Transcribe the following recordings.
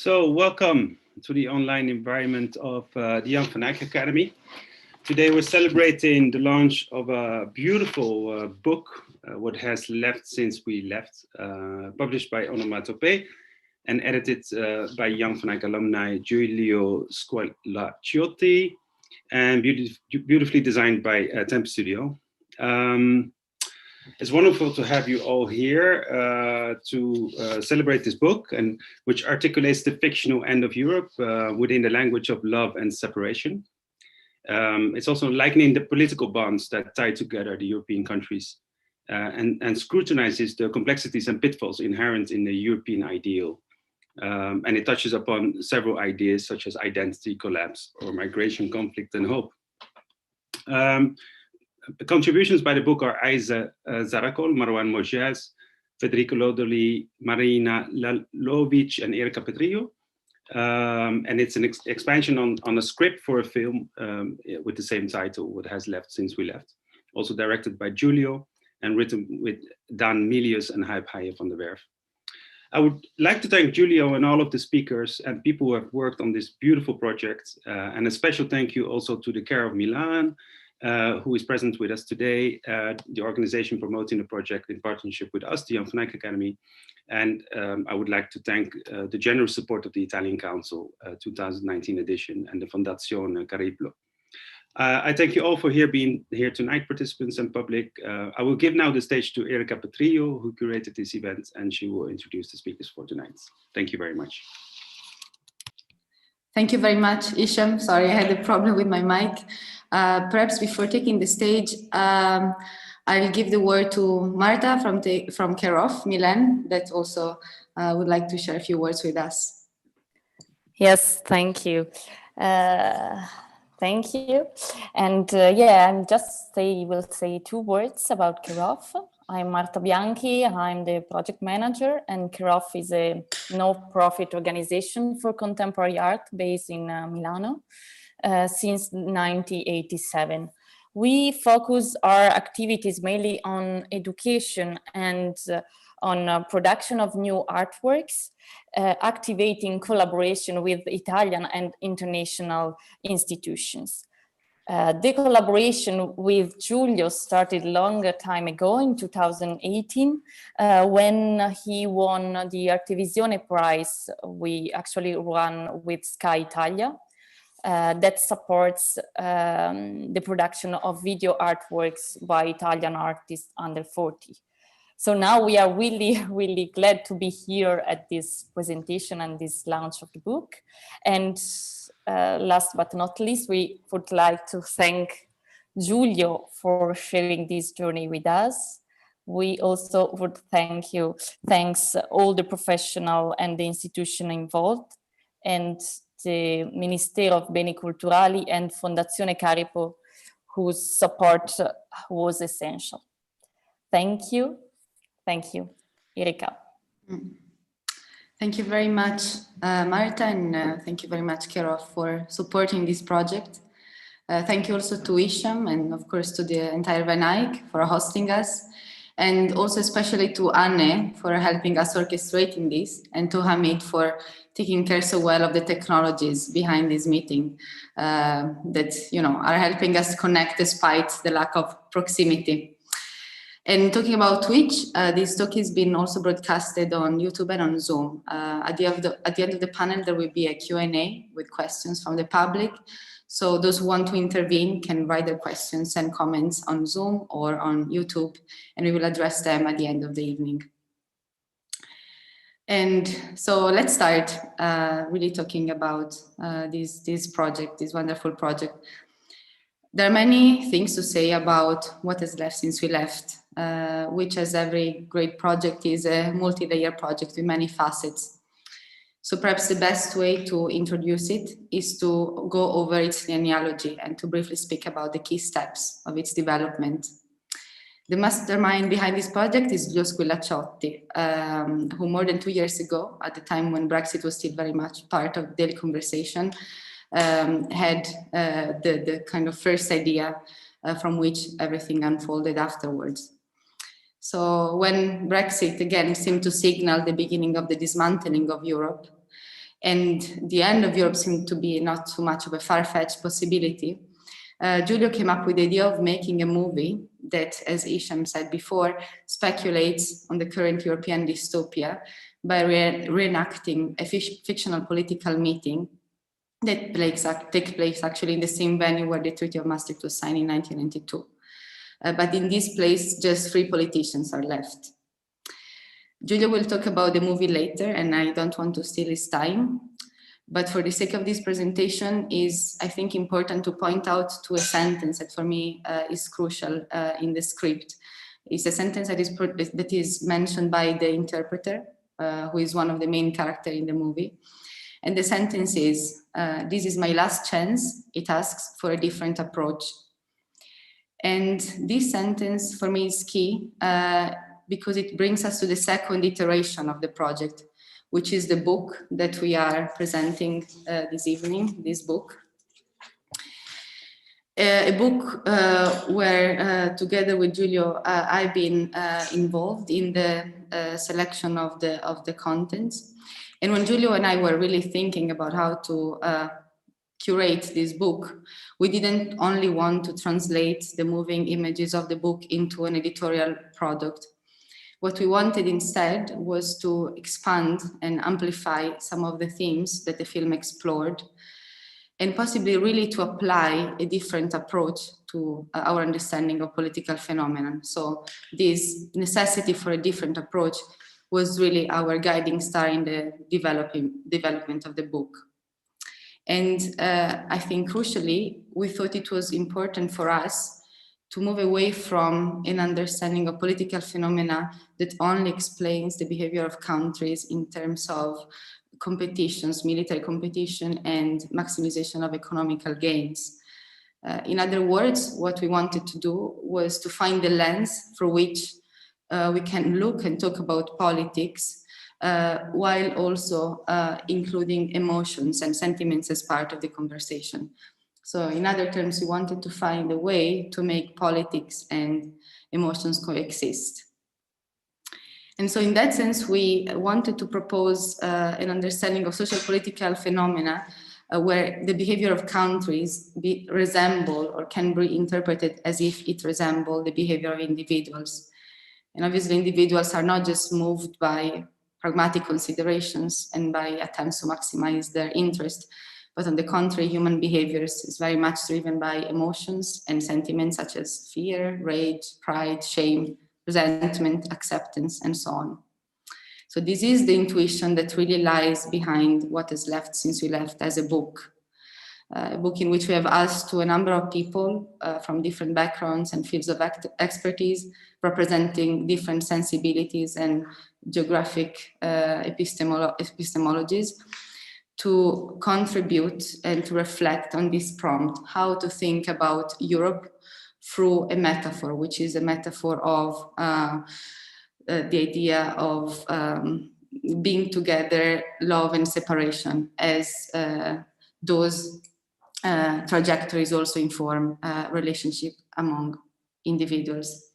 So welcome to the online environment of the Jan van Eyck Academy. Today we're celebrating the launch of a beautiful book, What Has Left Since We Left, published by Onomatopee and edited by Jan van Eyck alumni Giulio Squallaciotti and beautifully designed by Temp Studio. It's wonderful to have you all here to celebrate this book, and which articulates the fictional end of Europe within the language of love and separation. It's also likening the political bonds that tie together the European countries and scrutinizes the complexities and pitfalls inherent in the European ideal. And it touches upon several ideas such as identity, collapse, or migration, conflict, and hope. Contributions by the book are Aiza Zarakol, Marwan Mojaz, Federico Lodoli, Marina Lalovic, and Erika Petrillo. And it's an expansion on a script for a film with the same title, What Has Left Since We Left. Also directed by Giulio and written with Dan Milius and Huip Haaien van der Werf. I would like to thank Giulio and all of the speakers and people who have worked on this beautiful project. And a special thank you also to the Care of Milan, who is present with us today, the organization promoting the project in partnership with us, the Jan van Eyck Academy. And I would like to thank the generous support of the Italian Council 2019 edition and the Fondazione Cariplo. I thank you all for being here tonight, participants and public. I will give now the stage to Erika Petrillo, who curated this event, and she will introduce the speakers for tonight. Thank you very much. Thank you very much, Isham. Sorry, I had a problem with my mic. Perhaps before taking the stage, I'll give the word to Marta from Care of Milan, that also would like to share a few words with us. Yes, thank you. Thank you. And yeah, will say 2 words about Care of. I'm Marta Bianchi, I'm the project manager, and Care of is a no-profit organization for contemporary art based in Milano since 1987. We focus our activities mainly on education and on production of new artworks, activating collaboration with Italian and international institutions. The collaboration with Giulio started longer time ago in 2018 when he won the Artevisione Prize. We actually won with Sky Italia that supports the production of video artworks by Italian artists under 40. So now we are really glad to be here at this presentation and this launch of the book. And last but not least, we would like to thank Giulio for sharing this journey with us. We also would thanks all the professional and the institution involved, and the Ministero of Beni Culturali and Fondazione Cariplo, whose support was essential. Thank you. Thank you, Erika. Thank you very much, Marta, and thank you very much, Care of, for supporting this project. Thank you also to Isham and, of course, to the entire Van Eyck for hosting us, and also especially to Anne for helping us orchestrating this, and to Hamid for taking care so well of the technologies behind this meeting that are helping us connect despite the lack of proximity. And talking about Twitch, this talk has been also broadcasted on YouTube and on Zoom. At the end of the panel, there will be a Q&A with questions from the public. So those who want to intervene can write their questions and comments on Zoom or on YouTube, and we will address them at the end of the evening. And so let's start really talking about this project, this wonderful project. There are many things to say about what has left since we left, which, as every great project, is a multi-layer project with many facets. So perhaps the best way to introduce it is to go over its genealogy and to briefly speak about the key steps of its development. The mastermind behind this project is Giulio Squallaciotti, who more than 2 years ago, at the time when Brexit was still very much part of daily conversation, had the kind of first idea from which everything unfolded afterwards. So when Brexit again seemed to signal the beginning of the dismantling of Europe, and the end of Europe seemed to be not too much of a far-fetched possibility, Giulio came up with the idea of making a movie that, as Isham said before, speculates on the current European dystopia by reenacting a fictional political meeting that takes place actually in the same venue where the Treaty of Maastricht was signed in 1992. But in this place, just 3 politicians are left. Giulio will talk about the movie later, and I don't want to steal his time. But for the sake of this presentation, is I think important to point out to a sentence that for me is crucial in the script. It's a sentence that is mentioned by the interpreter, who is one of the main characters in the movie. And the sentence is, "This is my last chance." It asks for a different approach. And this sentence for me is key because it brings us to the second iteration of the project, which is the book that we are presenting this evening, this book. A book where, together with Giulio, I've been involved in the selection of the contents. And when Giulio and I were really thinking about how to curate this book, we didn't only want to translate the moving images of the book into an editorial product. What we wanted instead was to expand and amplify some of the themes that the film explored, and possibly really to apply a different approach to our understanding of political phenomena. So this necessity for a different approach was really our guiding star in the development of the book. And I think crucially, we thought it was important for us to move away from an understanding of political phenomena that only explains the behavior of countries in terms of competitions, military competition, and maximization of economical gains. In other words, what we wanted to do was to find the lens through which we can look and talk about politics, while also including emotions and sentiments as part of the conversation. So in other terms, we wanted to find a way to make politics and emotions coexist. And so in that sense, we wanted to propose an understanding of social political phenomena where the behavior of countries resemble or can be interpreted as if it resembles the behavior of individuals. And obviously individuals are not just moved by pragmatic considerations and by attempts to maximize their interest, but on the contrary, human behaviors is very much driven by emotions and sentiments such as fear, rage, pride, shame, resentment, acceptance, and so on. So this is the intuition that really lies behind what is left since we left as a book in which we have asked to a number of people from different backgrounds and fields of expertise, representing different sensibilities and geographic epistemologies, to contribute and to reflect on this prompt, how to think about Europe through a metaphor, which is a metaphor of the idea of being together, love and separation, as those trajectories also inform relationship among individuals.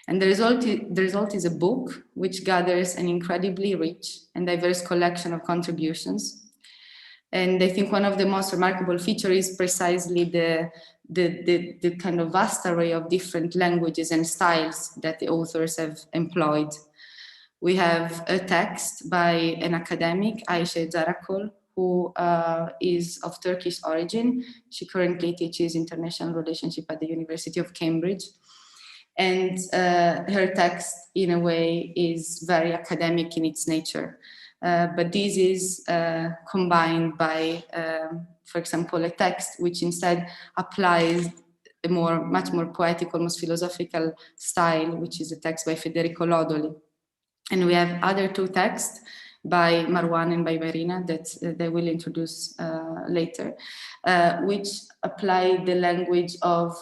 And the result is a book which gathers an incredibly rich and diverse collection of contributions. And I think one of the most remarkable features is precisely the kind of vast array of different languages and styles that the authors have employed. We have a text by an academic, Ayşe Zarakol, who is of Turkish origin. She currently teaches international relationship at the University of Cambridge. And her text, in a way, is very academic in its nature. But this is combined by, for example, a text which instead applies a much more poetic, almost philosophical style, which is a text by Federico Lodoli. And we have other 2 texts by Marwan and by Verina that they will introduce later, which apply the language of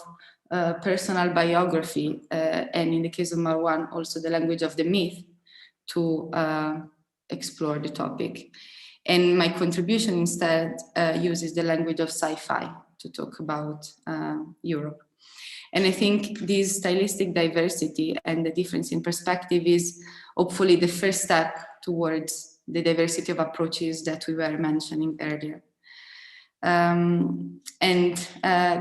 personal biography, and in the case of Marwan, also the language of the myth to explore the topic. And my contribution instead uses the language of sci-fi to talk about Europe. And I think this stylistic diversity and the difference in perspective is hopefully the first step towards the diversity of approaches that we were mentioning earlier.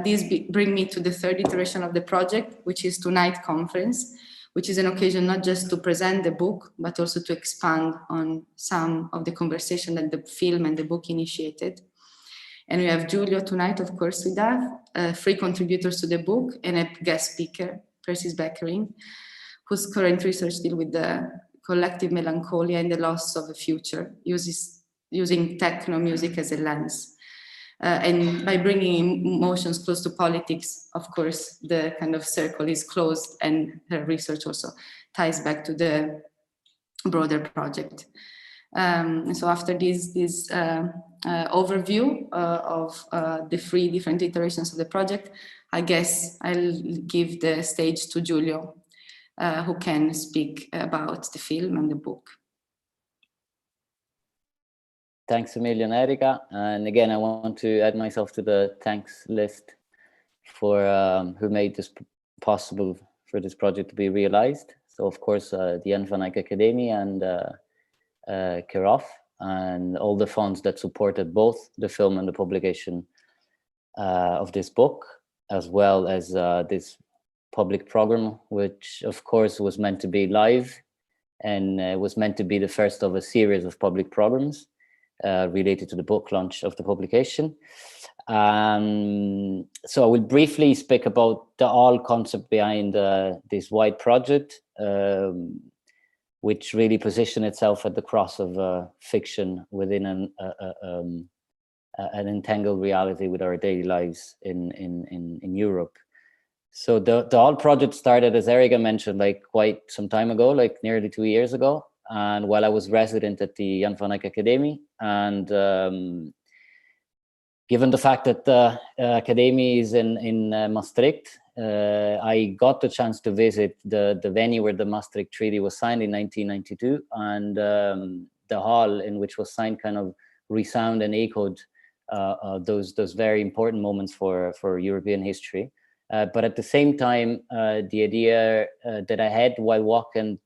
This bring me to the third iteration of the project, which is Tonight Conference, which is an occasion not just to present the book, but also to expand on some of the conversation that the film and the book initiated. And we have Giulio tonight, of course, with us, 3 contributors to the book, and a guest speaker, Persis Beckering, whose current research deals with the collective melancholia and the loss of the future, using techno music as a lens. And by bringing emotions close to politics, of course, the kind of circle is closed, and her research also ties back to the broader project. So after this overview of the 3 different iterations of the project, I guess I'll give the stage to Giulio, who can speak about the film and the book. Thanks a million, Erika. And again, I want to add myself to the thanks list for who made this possible for this project to be realized. So of course, the Jan van Eyck Academy and Kerof, and all the funds that supported both the film and the publication of this book, as well as this public program, which of course was meant to be live and was meant to be the first of a series of public programs related to the book launch of the publication. So I will briefly speak about the whole concept behind this wide project, which really positioned itself at the cross of fiction within an entangled reality with our daily lives in Europe. So the whole project started, as Erika mentioned, like quite some time ago, like nearly 2 years ago. And while I was resident at the Jan van Eyck Academy, and given the fact that the academy is in Maastricht, I got the chance to visit the venue where the Maastricht Treaty was signed in 1992, and the hall in which was signed kind of resound and echoed those very important moments for European history. But at the same time, the idea that I had while walking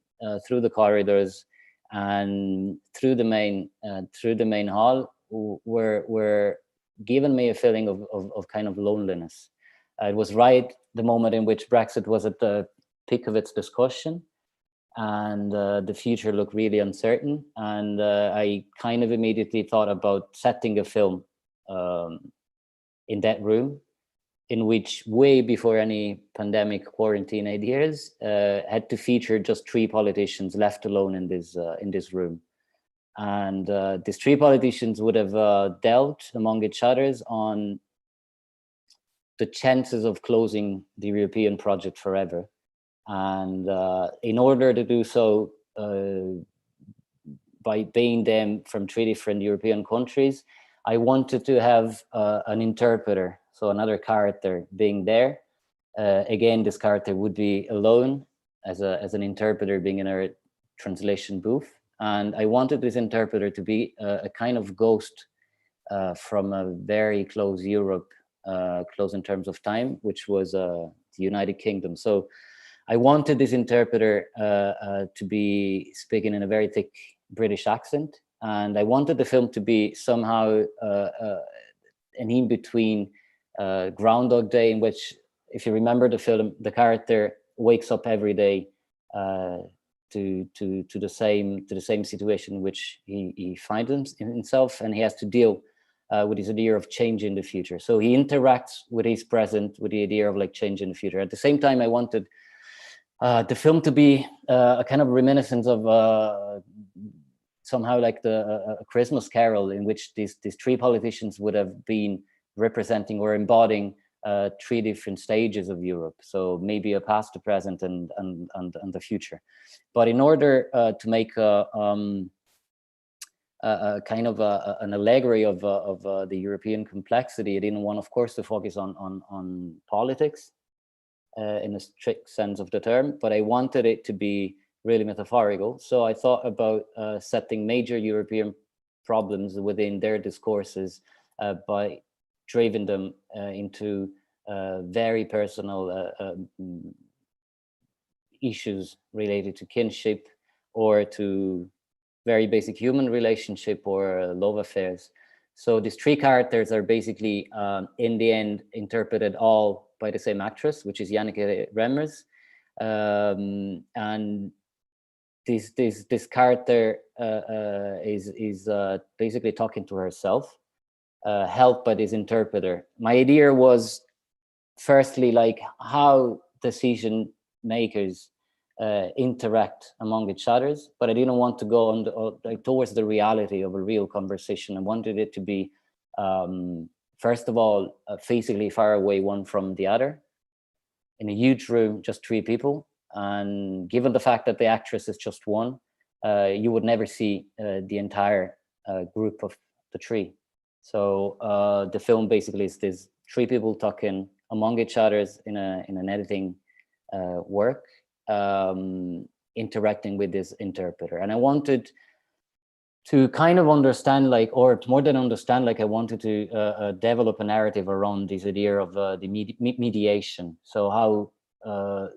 through the corridors and through the main hall were given me a feeling of kind of loneliness. It was right the moment in which Brexit was at the peak of its discussion, and the future looked really uncertain. And I kind of immediately thought about setting a film in that room, in which way before any pandemic quarantine ideas had to feature just 3 politicians left alone in this room. And these 3 politicians would have dealt among each others on the chances of closing the European project forever. And in order to do so, by being them from 3 different European countries, I wanted to have an interpreter, so another character being there. Again, this character would be alone as an interpreter being in a translation booth. And I wanted this interpreter to be a kind of ghost from a very close Europe, close in terms of time, which was the United Kingdom. So I wanted this interpreter to be speaking in a very thick British accent. And I wanted the film to be somehow an in-between Groundhog Day, in which, if you remember the film, the character wakes up every day to the same situation in which he finds himself, and he has to deal with his idea of change in the future. So he interacts with his present with the idea of like change in the future. At the same time, I wanted the film to be a kind of reminiscence of somehow like a Christmas Carol, in which these 3 politicians would have been representing or embodying 3 different stages of Europe. So maybe a past, a present, and the future. But in order to make a kind of an allegory of the European complexity, I didn't want, of course, to focus on politics in a strict sense of the term, but I wanted it to be really metaphorical. So I thought about setting major European problems within their discourses by driving them into very personal issues related to kinship or to very basic human relationship or love affairs. So these three characters are basically, in the end, interpreted all by the same actress, which is Janneke Remmers. And this character is basically talking to herself, helped by this interpreter. My idea was, firstly, like how decision makers interact among each others, but I didn't want to go on like towards the reality of a real conversation. I wanted it to be, first of all, physically far away one from the other, in a huge room, just three people. And given the fact that the actress is just one, you would never see the entire group of the three. So the film basically is this three people talking among each others in an editing work, interacting with this interpreter. And I wanted to kind of understand, like, or more than understand, like I wanted to develop a narrative around this idea of the mediation. So how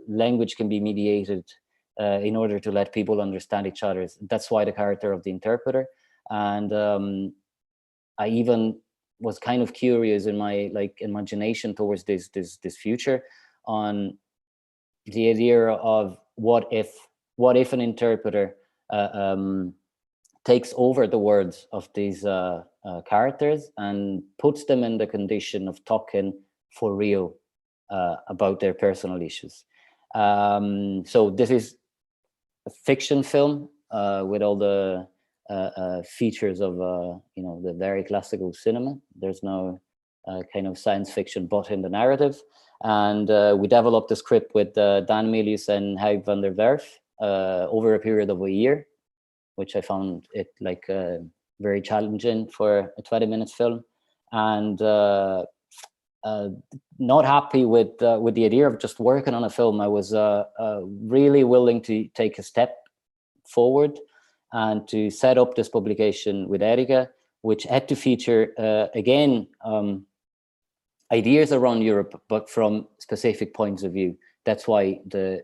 language can be mediated in order to let people understand each other. That's why the character of the interpreter. And I even was kind of curious in my imagination towards this future on the idea of what if an interpreter takes over the words of these characters and puts them in the condition of talking for real about their personal issues. So this is a fiction film with all the features of the very classical cinema. There's no kind of science fiction but in the narrative. And we developed the script with Dan Milius and Huig van der Werf over a period of a year, which I found it like very challenging for a 20-minute film. And not happy with the idea of just working on a film. I was really willing to take a step forward and to set up this publication with Erika, which had to feature, again, ideas around Europe, but from specific points of view. That's why the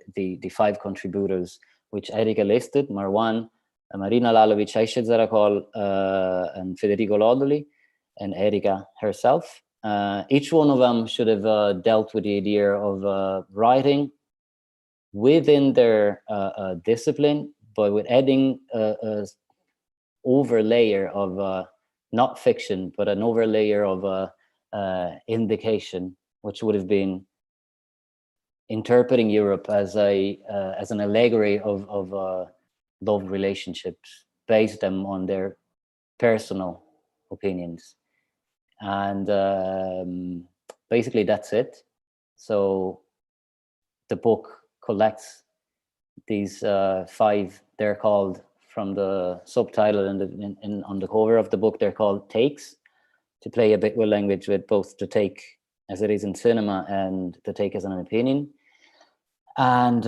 5 contributors, which Erika listed, Marwan, Marina Lalovic, Aisha Zarakol, and Federico Lodoli, and Erika herself. Each one of them should have dealt with the idea of writing within their discipline, but with adding a overlayer of not fiction, but an overlayer of indication, which would have been interpreting Europe as an allegory of love relationships, based them on their personal opinions. And basically that's it. So the book collects these 5, they're called, from the subtitle and on the cover of the book, they're called takes, to play a bit with language, with both the take as it is in cinema and the take as an opinion. And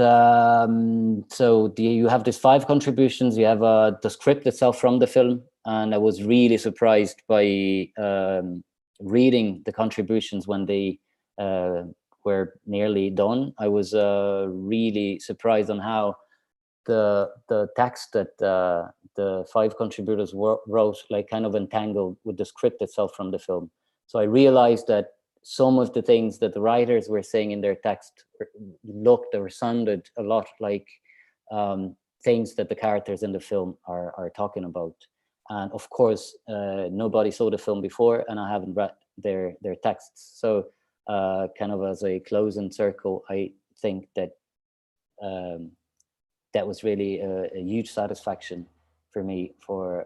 so you have these 5 contributions. You have the script itself from the film, and I was really surprised by reading the contributions when they were nearly done. I was really surprised on how the text that the 5 contributors wrote, like, kind of entangled with the script itself from the film. So I realized that some of the things that the writers were saying in their text looked or sounded a lot like things that the characters in the film are talking about. And of course, nobody saw the film before, and I haven't read their texts. So kind of as a closing circle, I think that that was really a huge satisfaction for me for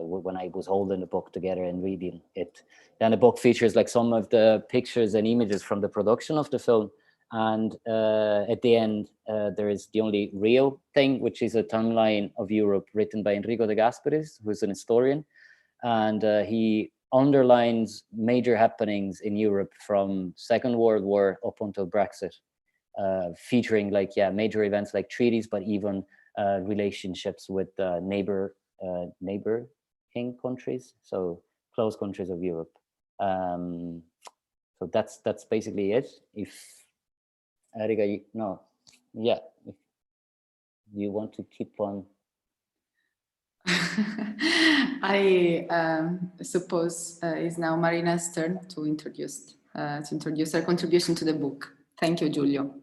when I was holding the book together and reading it. Then the book features like some of the pictures and images from the production of the film. And at the end, there is the only real thing, which is a timeline of Europe written by Enrico de Gasperis, who's an historian. And he underlines major happenings in Europe from Second World War up until Brexit, featuring like, major events like treaties, but even relationships with neighboring countries, so close countries of Europe. So that's basically it. If Erika, if you want to keep on. I suppose it's now Marina's turn to introduce her contribution to the book. Thank you, Giulio.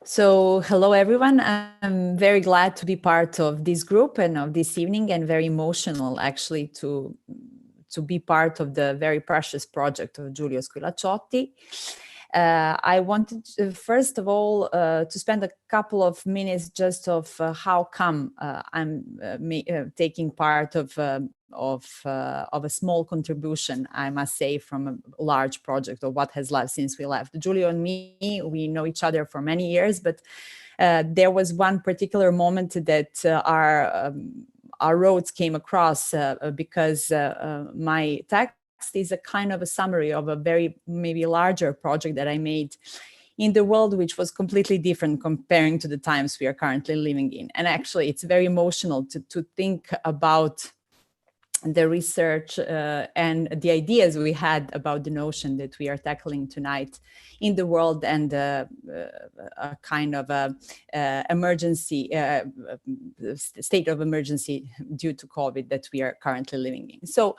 So, hello everyone. I'm very glad to be part of this group and of this evening, and very emotional actually to be part of the very precious project of Giulio Squilaciotti. I wanted to, first of all to spend a couple of minutes just of how come I'm taking part of a small contribution, I must say, from a large project of what has left since we left. Giulio and me, we know each other for many years, but there was one particular moment that our roads came across because my text is a kind of a summary of a very maybe larger project that I made in the world, which was completely different comparing to the times we are currently living in. And actually, it's very emotional to think about the research and the ideas we had about the notion that we are tackling tonight in the world, and a kind of emergency, state of emergency due to COVID that we are currently living in. So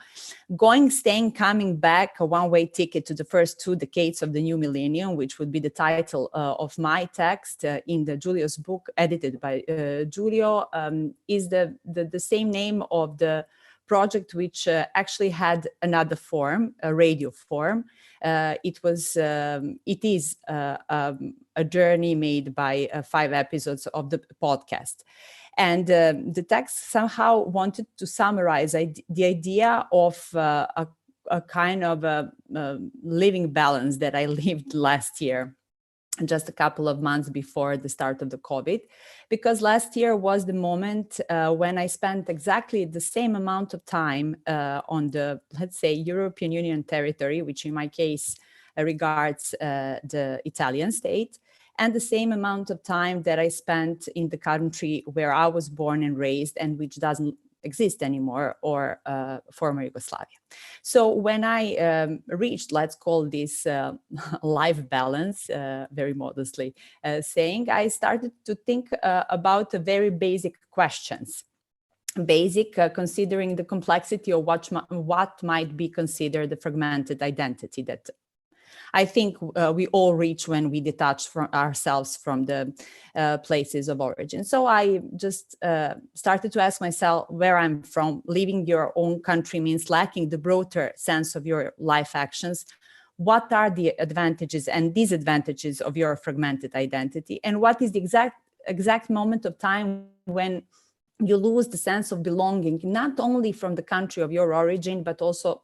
going, staying, coming back, a one-way ticket to the first 2 decades of the new millennium, which would be the title of my text in the Giulio's book, edited by Giulio, is the same name of the project, which actually had another form, a radio form. It is a journey made by 5 episodes of the podcast. And the text somehow wanted to summarize the idea of a kind of a living balance that I lived last year, just a couple of months before the start of the COVID, because last year was the moment when I spent exactly the same amount of time on the, let's say, European Union territory, which in my case regards the Italian state, and the same amount of time that I spent in the country where I was born and raised, and which doesn't exist anymore, or former Yugoslavia. So when I reached, let's call this life balance, very modestly saying, I started to think about very basic questions. Basic, considering the complexity of what might be considered the fragmented identity that I think we all reach when we detach from ourselves from the places of origin. So I just started to ask myself where I'm from. Leaving your own country means lacking the broader sense of your life actions. What are the advantages and disadvantages of your fragmented identity? And what is the exact moment of time when you lose the sense of belonging, not only from the country of your origin, but also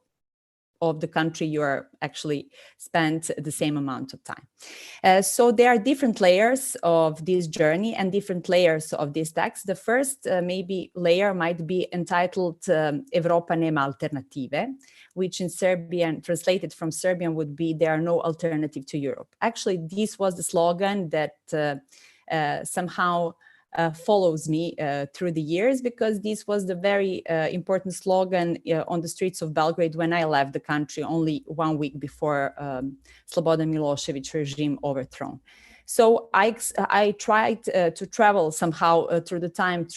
of the country you are actually spent the same amount of time. So there are different layers of this journey and different layers of this text. The first maybe layer might be entitled Europa nema alternative, which in Serbian, translated from Serbian, would be there are no alternative to Europe. Actually, this was the slogan that somehow follows me through the years, because this was the very important slogan on the streets of Belgrade when I left the country only 1 week before Slobodan Milošević regime overthrown. So I tried to travel somehow through the time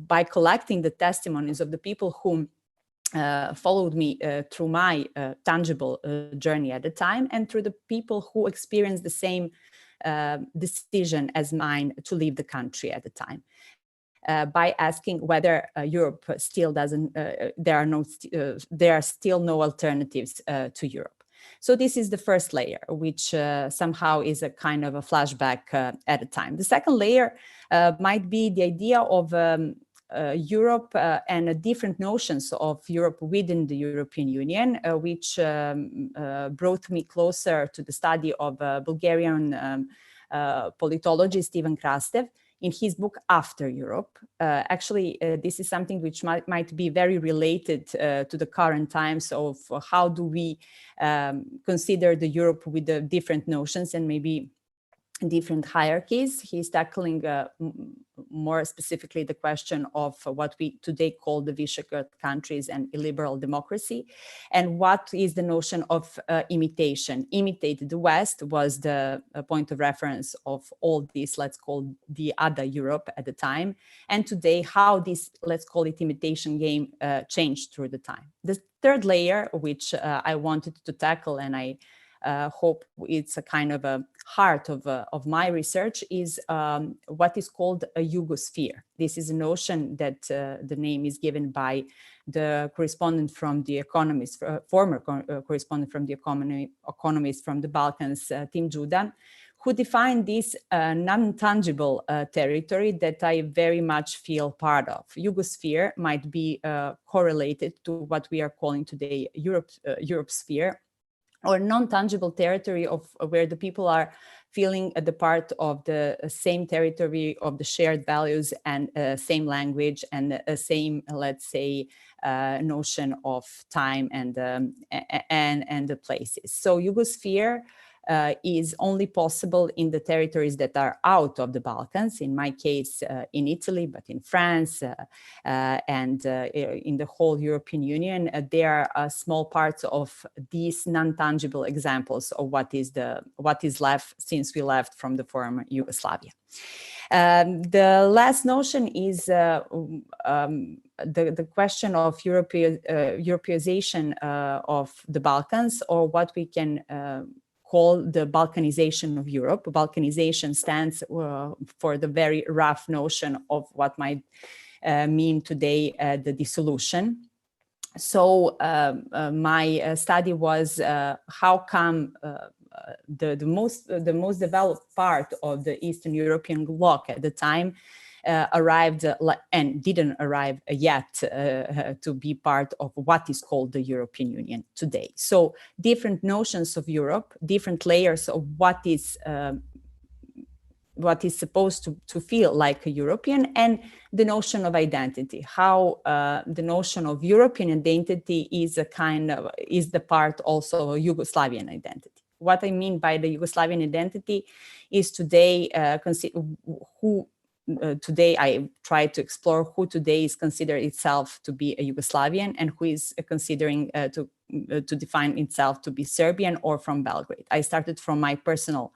by collecting the testimonies of the people who followed me through my tangible journey at the time, and through the people who experienced the same decision as mine to leave the country at the time, by asking whether Europe still doesn't, there are still no alternatives to Europe. So this is the first layer, which somehow is a kind of a flashback at a time. The second layer might be the idea of Europe and different notions of Europe within the European Union, which brought me closer to the study of Bulgarian politologist Ivan Krastev in his book After Europe. Actually, this is something which might be very related to the current times of how do we consider the Europe with the different notions, and maybe different hierarchies. He's tackling more specifically the question of what we today call the Visegrad countries and illiberal democracy, and what is the notion of imitation. Imitate the West was the point of reference of all this, let's call the other Europe at the time, and today how this, let's call it imitation game, changed through the time. The third layer, which I wanted to tackle, and I hope it's a kind of a heart of my research, is what is called a Hugo Sphere. This is a notion that the name is given by the correspondent from the Economist, former correspondent from the Economist from the Balkans, Tim Judan, who defined this non-tangible territory that I very much feel part of. Hugo Sphere might be correlated to what we are calling today Europe Sphere, or non-tangible territory of where the people are feeling the part of the same territory of the shared values and same language and same, let's say, notion of time and the places. So Yugosphere is only possible in the territories that are out of the Balkans, in my case in Italy, but in France and in the whole European Union. There are small parts of these non-tangible examples of what is left since we left from the former Yugoslavia. The last notion is the question of Europeization of the Balkans, or what we can call the Balkanization of Europe. Balkanization stands for the very rough notion of what might mean today the dissolution. So my study was how come the most developed part of the Eastern European bloc at the time arrived and didn't arrive yet to be part of what is called the European Union today. So different notions of Europe, different layers of what is supposed to feel like a European, and the notion of identity, how the notion of European identity is the part also of Yugoslavian identity. What I mean by the Yugoslavian identity is today today I try to explore who today is considered itself to be a Yugoslavian and who is considering to define itself to be Serbian or from Belgrade. I started from my personal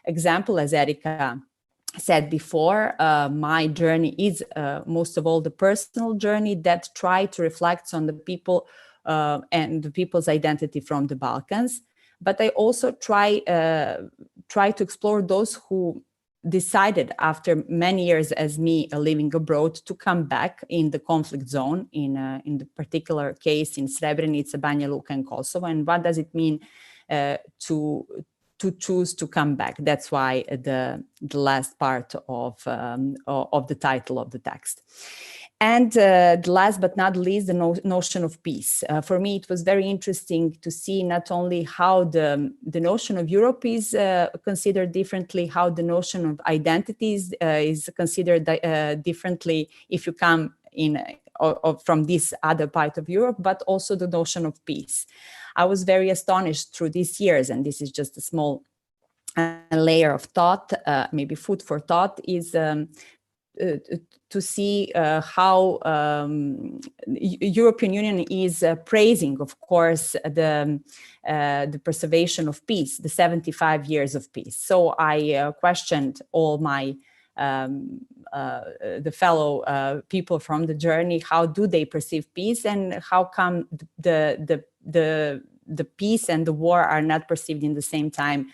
example, as Erika said before. My journey is most of all the personal journey that try to reflect on the people and the people's identity from the Balkans. But I also try to explore those who decided after many years as me living abroad to come back in the conflict zone, in the particular case in Srebrenica, Banja Luka and Kosovo, and what does it mean to choose to come back. That's why the last part of the title of the text. And the last but not least, the notion of peace. For me, it was very interesting to see not only how the notion of Europe is considered differently, how the notion of identities is considered differently if you come in from this other part of Europe, but also the notion of peace. I was very astonished through these years, and this is just a small layer of thought, maybe food for thought, is to see how European Union is praising, of course, the preservation of peace, the 75 years of peace. So I questioned all my the fellow people from the journey. How do they perceive peace, and how come the peace and the war are not perceived in the same time,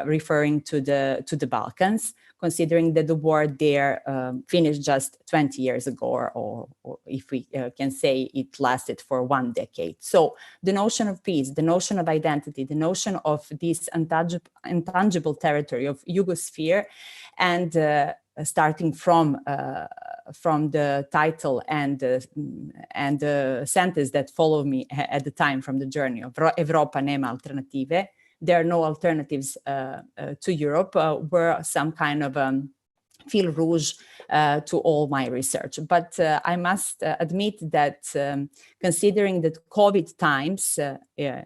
referring to the Balkans, considering that the war there finished just 20 years ago, or if we can say it lasted for 1 decade. So the notion of peace, the notion of identity, the notion of this intangible territory of Yugosphere, and starting from the title and the sentence that followed me at the time from the journey of Europa nema alternative, there are no alternatives to Europe, were some kind of fil rouge to all my research. But I must admit that considering that COVID times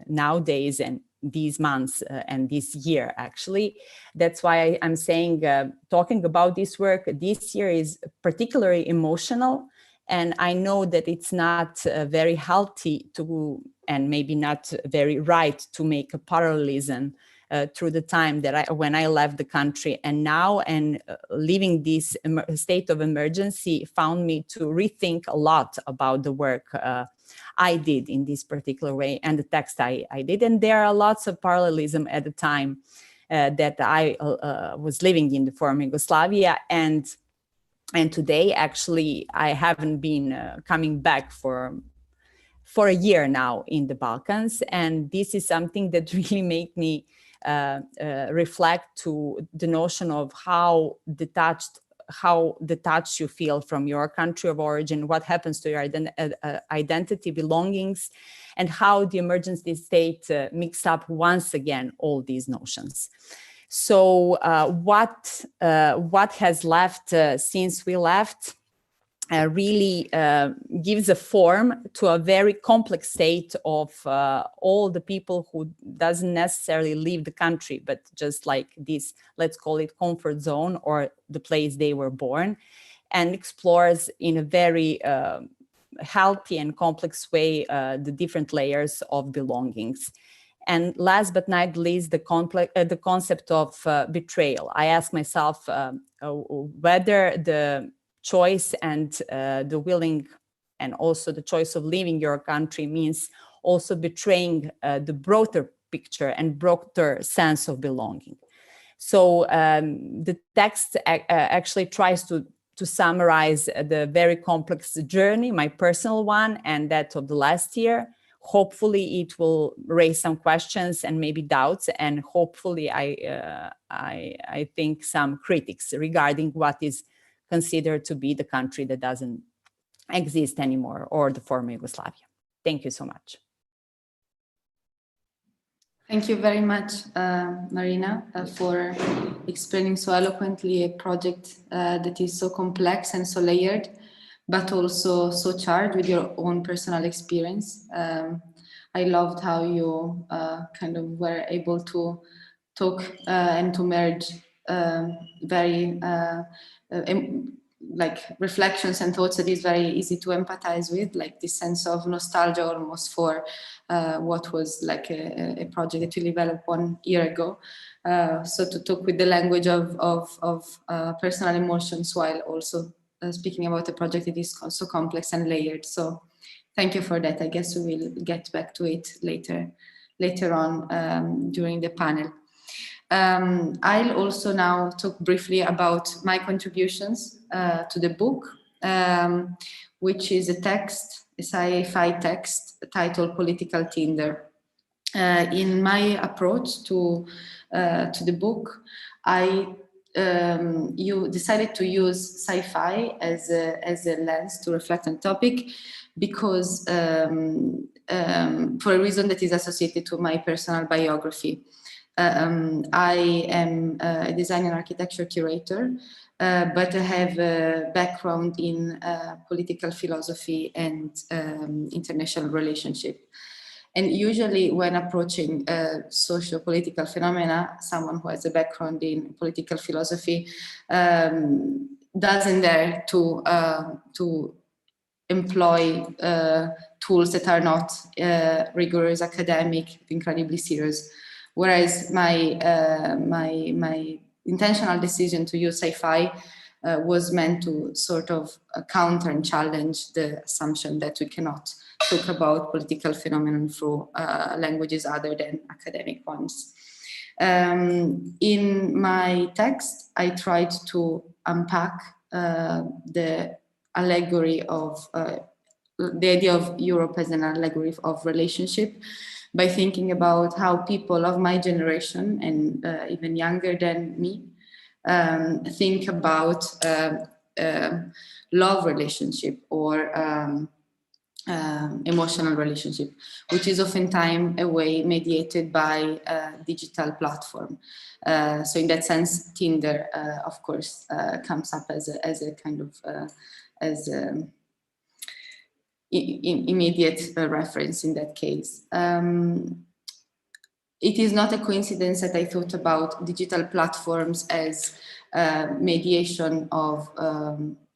nowadays, and these months and this year, actually. That's why I'm saying talking about this work this year is particularly emotional. And I know that it's not very healthy to, and maybe not very right to make a parallelism through the time that when I left the country and now, and leaving this state of emergency found me to rethink a lot about the work I did in this particular way and the text I did. And there are lots of parallelism at the time that I was living in the former Yugoslavia. And today, actually, I haven't been coming back for a year now in the Balkans. And this is something that really made me reflect to the notion of how detached you feel from your country of origin, what happens to your identity, belongings, and how the emergency state mix up once again all these notions. So what has left since we left really gives a form to a very complex state of all the people who doesn't necessarily leave the country, but just like this, let's call it comfort zone or the place they were born, and explores in a very healthy and complex way the different layers of belongings. And last but not least, the concept of betrayal. I ask myself whether the choice and the willing, and also the choice of leaving your country means also betraying the broader picture and broader sense of belonging. So the text actually tries to summarize the very complex journey, my personal one and that of the last year. Hopefully it will raise some questions and maybe doubts, and hopefully I think some critics regarding what is considered to be the country that doesn't exist anymore, or the former Yugoslavia. Thank you so much. Thank you very much, Marina, for explaining so eloquently a project that is so complex and so layered, but also so charged with your own personal experience. I loved how you kind of were able to talk and to merge very like reflections and thoughts that is very easy to empathize with, like this sense of nostalgia almost for what was like a project that you developed 1 year ago. So to talk with the language of personal emotions while also speaking about a project that is so complex and layered. So thank you for that. I guess we will get back to it later on during the panel. I'll also now talk briefly about my contributions to the book, which is a text, a sci-fi text titled Political Tinder. In my approach to the book, you decided to use sci-fi as a lens to reflect on topic because for a reason that is associated to my personal biography. I am a design and architecture curator, but I have a background in political philosophy and international relationship. And usually when approaching socio-political phenomena, someone who has a background in political philosophy doesn't dare to employ tools that are not rigorous, academic, incredibly serious. Whereas my intentional decision to use sci-fi was meant to sort of counter and challenge the assumption that we cannot talk about political phenomena through languages other than academic ones. In my text, I tried to unpack the allegory of the idea of Europe as an allegory of relationship by thinking about how people of my generation and even younger than me think about love relationship or emotional relationship, which is oftentimes a way mediated by digital platform. So in that sense, Tinder, of course, comes up as a kind of immediate reference in that case. it is not a coincidence that I thought about digital platforms as mediation of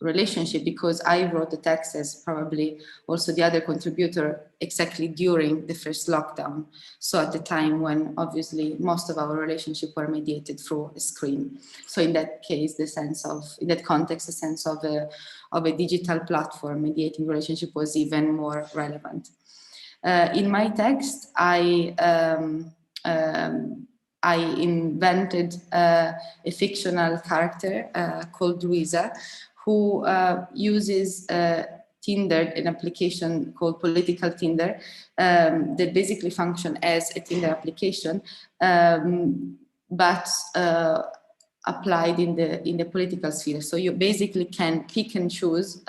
relationship, because I wrote the text, as probably also the other contributor, exactly during the first lockdown. So at the time when obviously most of our relationship were mediated through a screen. So in that case, in that context, the sense of a digital platform mediating relationship was even more relevant. In my text, I invented a fictional character called Luisa, who uses Tinder, an application called Political Tinder, that basically function as a Tinder application, but applied in the political sphere. So you basically can pick and choose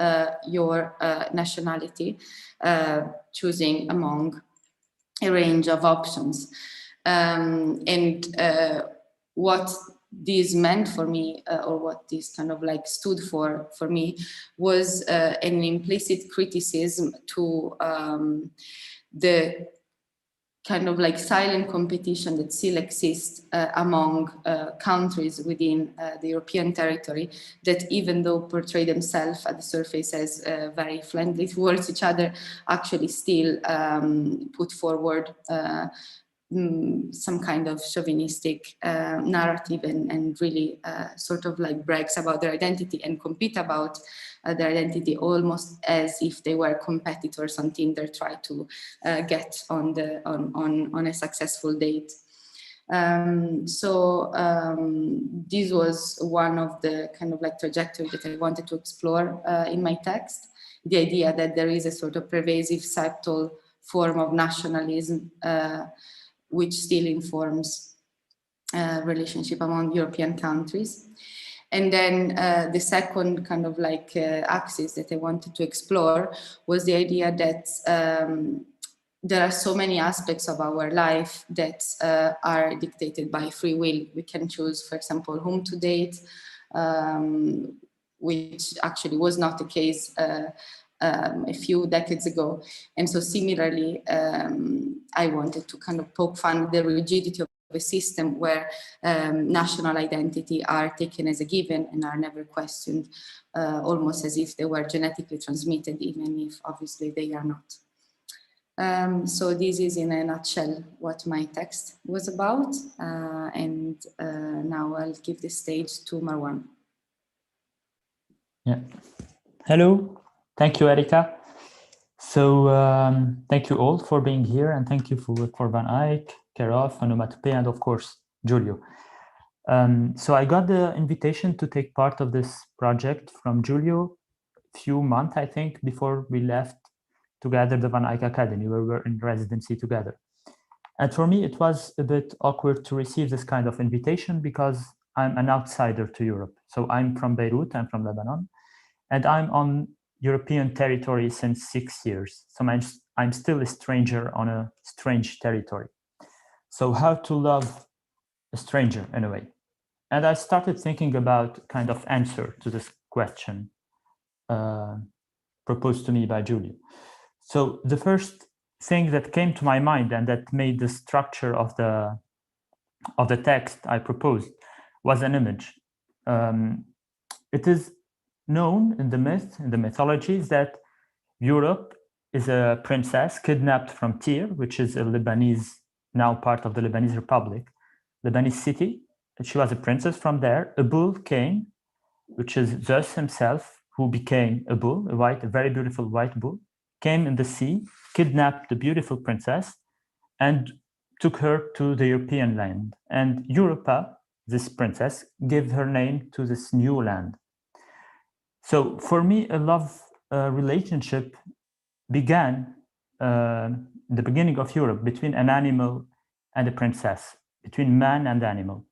your nationality, choosing among a range of options. What this meant for me, or what this kind of like stood for me, was an implicit criticism to the kind of like silent competition that still exists among countries within the European territory, that even though portray themselves at the surface as very friendly towards each other, actually still put forward some kind of chauvinistic narrative and really sort of like brags about their identity and compete about their identity, almost as if they were competitors on Tinder, try to get on a successful date. This was one of the kind of like trajectory that I wanted to explore in my text, the idea that there is a sort of pervasive, subtle form of nationalism which still informs relationship among European countries. And then the second kind of like axis that I wanted to explore was the idea that there are so many aspects of our life that are dictated by free will. We can choose, for example, whom to date, which actually was not the case a few decades ago. And so similarly, I wanted to kind of poke fun at the rigidity of a system where national identity are taken as a given and are never questioned, almost as if they were genetically transmitted, even if obviously they are not. So this is in a nutshell what my text was about. And now I'll give the stage to Marwan. Yeah. Hello. Thank you, Erika. So thank you all for being here, and thank you for Van Eyck, Keroff, Onomatopee, and of course, Giulio. So I got the invitation to take part of this project from Giulio a few months, I think, before we left to gather the Van Eyck Academy, where we were in residency together. And for me, it was a bit awkward to receive this kind of invitation because I'm an outsider to Europe. So I'm from Beirut, I'm from Lebanon, and I'm on European territory since 6 years. So I'm still a stranger on a strange territory. So how to love a stranger in a way? And I started thinking about kind of answer to this question proposed to me by Giulio. So the first thing that came to my mind and that made the structure of the text I proposed was an image. It is known in the mythologies that Europe is a princess kidnapped from Tyre, which is a Lebanese, now part of the Lebanese Republic, Lebanese city. She was a princess from there. A bull came, which is Zeus himself, who became a bull, a very beautiful white bull, came in the sea, kidnapped the beautiful princess, and took her to the European land. And Europa, this princess, gave her name to this new land. So for me, a love relationship began in the beginning of Europe between an animal and a princess, between man and animal.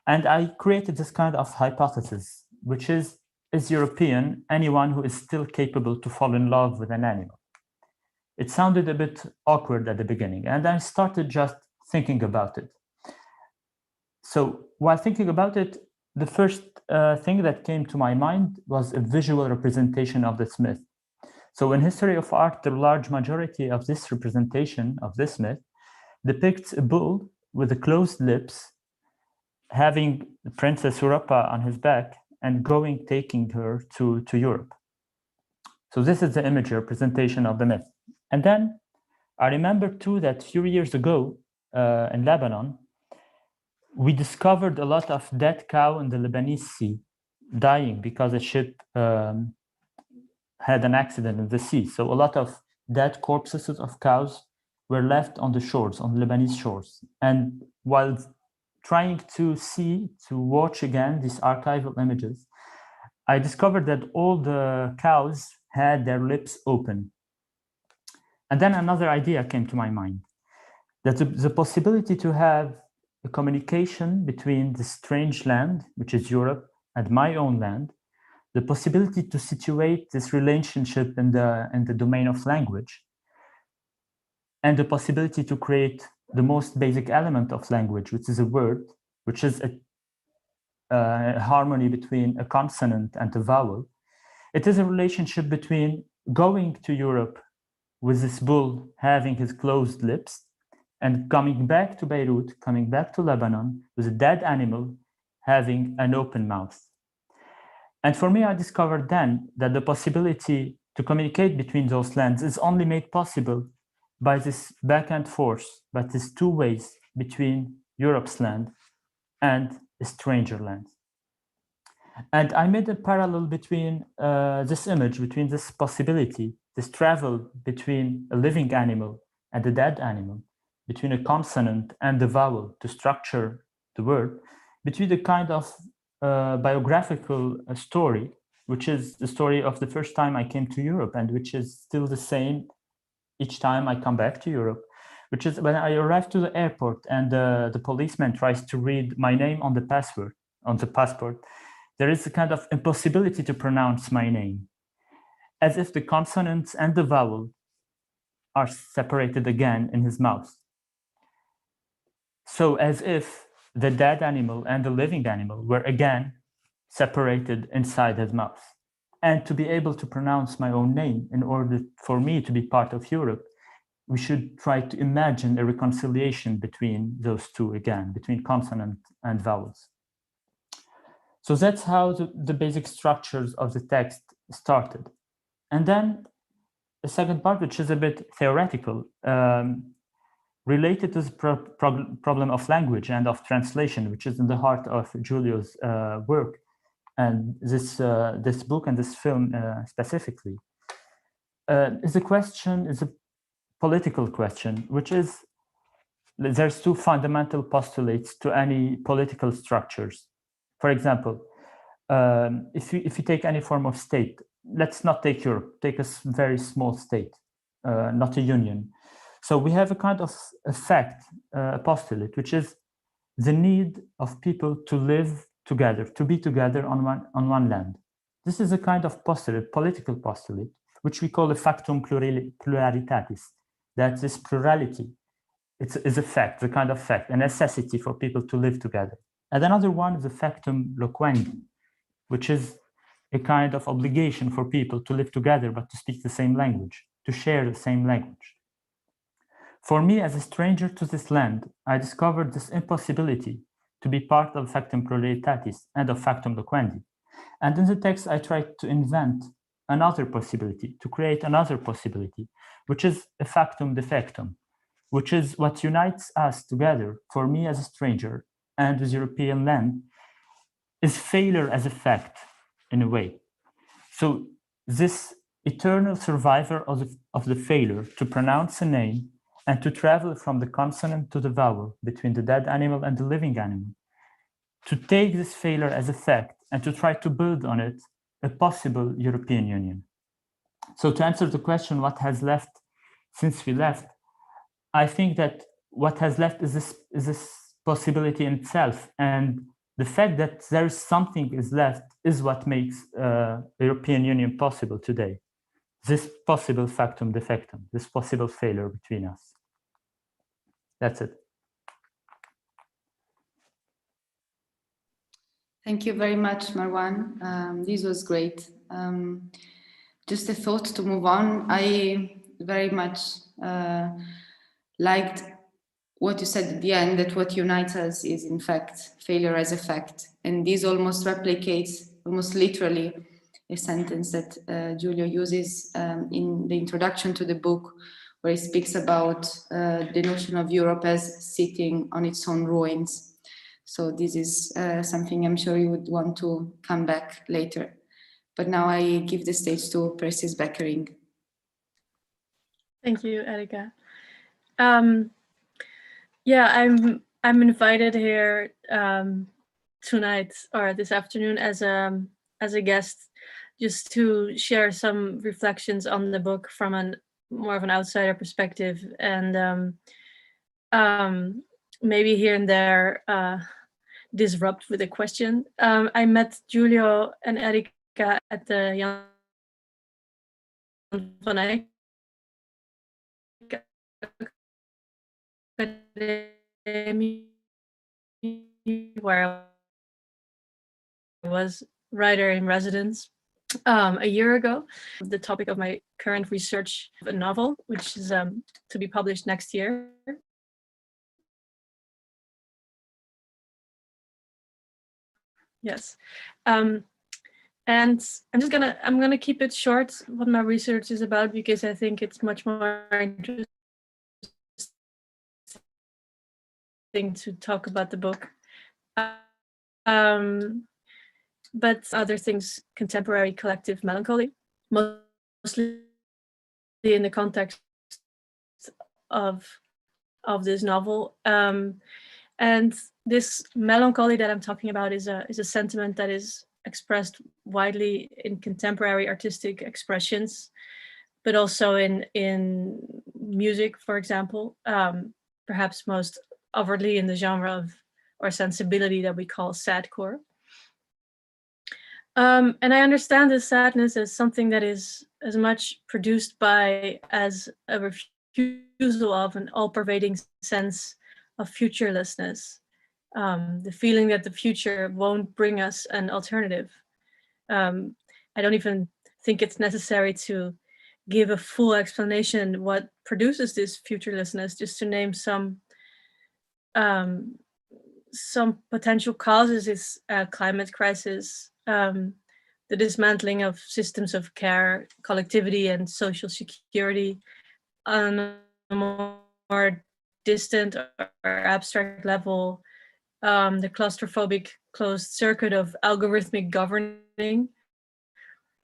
And I created this kind of hypothesis, which is European anyone who is still capable to fall in love with an animal? It sounded a bit awkward at the beginning, and I started just thinking about it. So while thinking about it, the first thing that came to my mind was a visual representation of this myth. So in history of art, the large majority of this representation of this myth depicts a bull with the closed lips, having Princess Europa on his back and taking her to Europe. So this is the image representation of the myth. And then I remember too that a few years ago in Lebanon, we discovered a lot of dead cow in the Lebanese Sea, dying because a ship had an accident in the sea. So a lot of dead corpses of cows were left on the shores, on Lebanese shores. And while trying to watch again these archival images, I discovered that all the cows had their lips open. And then another idea came to my mind, that the possibility to have a communication between the strange land, which is Europe, and my own land, the possibility to situate this relationship in the domain of language, and the possibility to create the most basic element of language, which is a word, which is a harmony between a consonant and a vowel. It is a relationship between going to Europe with this bull having his closed lips and coming back to Beirut, coming back to Lebanon with a dead animal having an open mouth. And for me, I discovered then that the possibility to communicate between those lands is only made possible by this back and forth, by these two ways between Europe's land and a stranger land. And I made a parallel between this image, between this possibility, this travel between a living animal and a dead animal, between a consonant and the vowel to structure the word, between the kind of biographical story, which is the story of the first time I came to Europe, and which is still the same each time I come back to Europe, which is when I arrive to the airport and the policeman tries to read my name on the passport, there is a kind of impossibility to pronounce my name, as if the consonants and the vowel are separated again in his mouth. So as if the dead animal and the living animal were again separated inside his mouth. And to be able to pronounce my own name, in order for me to be part of Europe, we should try to imagine a reconciliation between those two again, between consonant and vowels. So that's how the basic structures of the text started. And then the second part, which is a bit theoretical, related to the problem of language and of translation, which is in the heart of Giulio's work, and this book and this film specifically, is a political question, which is, there's two fundamental postulates to any political structures. For example, if you take any form of state, let's not take Europe, take a very small state, not a union. So we have a kind of fact, a postulate, which is the need of people to live together, to be together on one land. This is a kind of postulate, political postulate, which we call a factum pluralitatis, that this plurality is a fact, a kind of fact, a necessity for people to live together. And another one is the factum loquendi, which is a kind of obligation for people to live together, but to speak the same language, to share the same language. For me, as a stranger to this land, I discovered this impossibility to be part of factum pluralitatis and of factum loquendi. And in the text, I tried to invent another possibility, to create another possibility, which is a factum defectum, which is what unites us together, for me as a stranger and with European land, is failure as a fact, in a way. So this eternal survivor of the failure to pronounce a name and to travel from the consonant to the vowel, between the dead animal and the living animal, to take this failure as a fact and to try to build on it a possible European Union. So to answer the question, what has left since we left, I think that what has left is this possibility in itself. And the fact that there is something is left is what makes the European Union possible today. This possible factum defectum, this possible failure between us. That's it. Thank you very much, Marwan. This was great. Just a thought to move on. I very much liked what you said at the end, that what unites us is in fact failure as a fact. And this almost replicates, almost literally, a sentence that Giulio uses in the introduction to the book, where he speaks about the notion of Europe as sitting on its own ruins. So this is something I'm sure you would want to come back later. But now I give the stage to Persis Beckering. Thank you, Erika. Yeah, I'm invited here tonight or this afternoon as a guest, just to share some reflections on the book from a more of an outsider perspective, and maybe here and there disrupt with a question. I met Giulio and Erika at the Jan van Eyck Academy, where I was writer in residence a year ago. The topic of my current research, a novel, which is to be published next year. Yes. And I'm gonna keep it short what my research is about, because I think it's much more interesting to talk about the book. But other things, contemporary collective melancholy, mostly in the context of this novel. And this melancholy that I'm talking about is a sentiment that is expressed widely in contemporary artistic expressions, but also in music, for example, perhaps most overtly in the genre of or sensibility that we call sadcore. And I understand this sadness as something that is as much produced by as a refusal of an all-pervading sense of futurelessness, the feeling that the future won't bring us an alternative. I don't even think it's necessary to give a full explanation what produces this futurelessness, just to name some potential causes is climate crisis, the dismantling of systems of care, collectivity, and social security on a more distant or abstract level, the claustrophobic closed circuit of algorithmic governing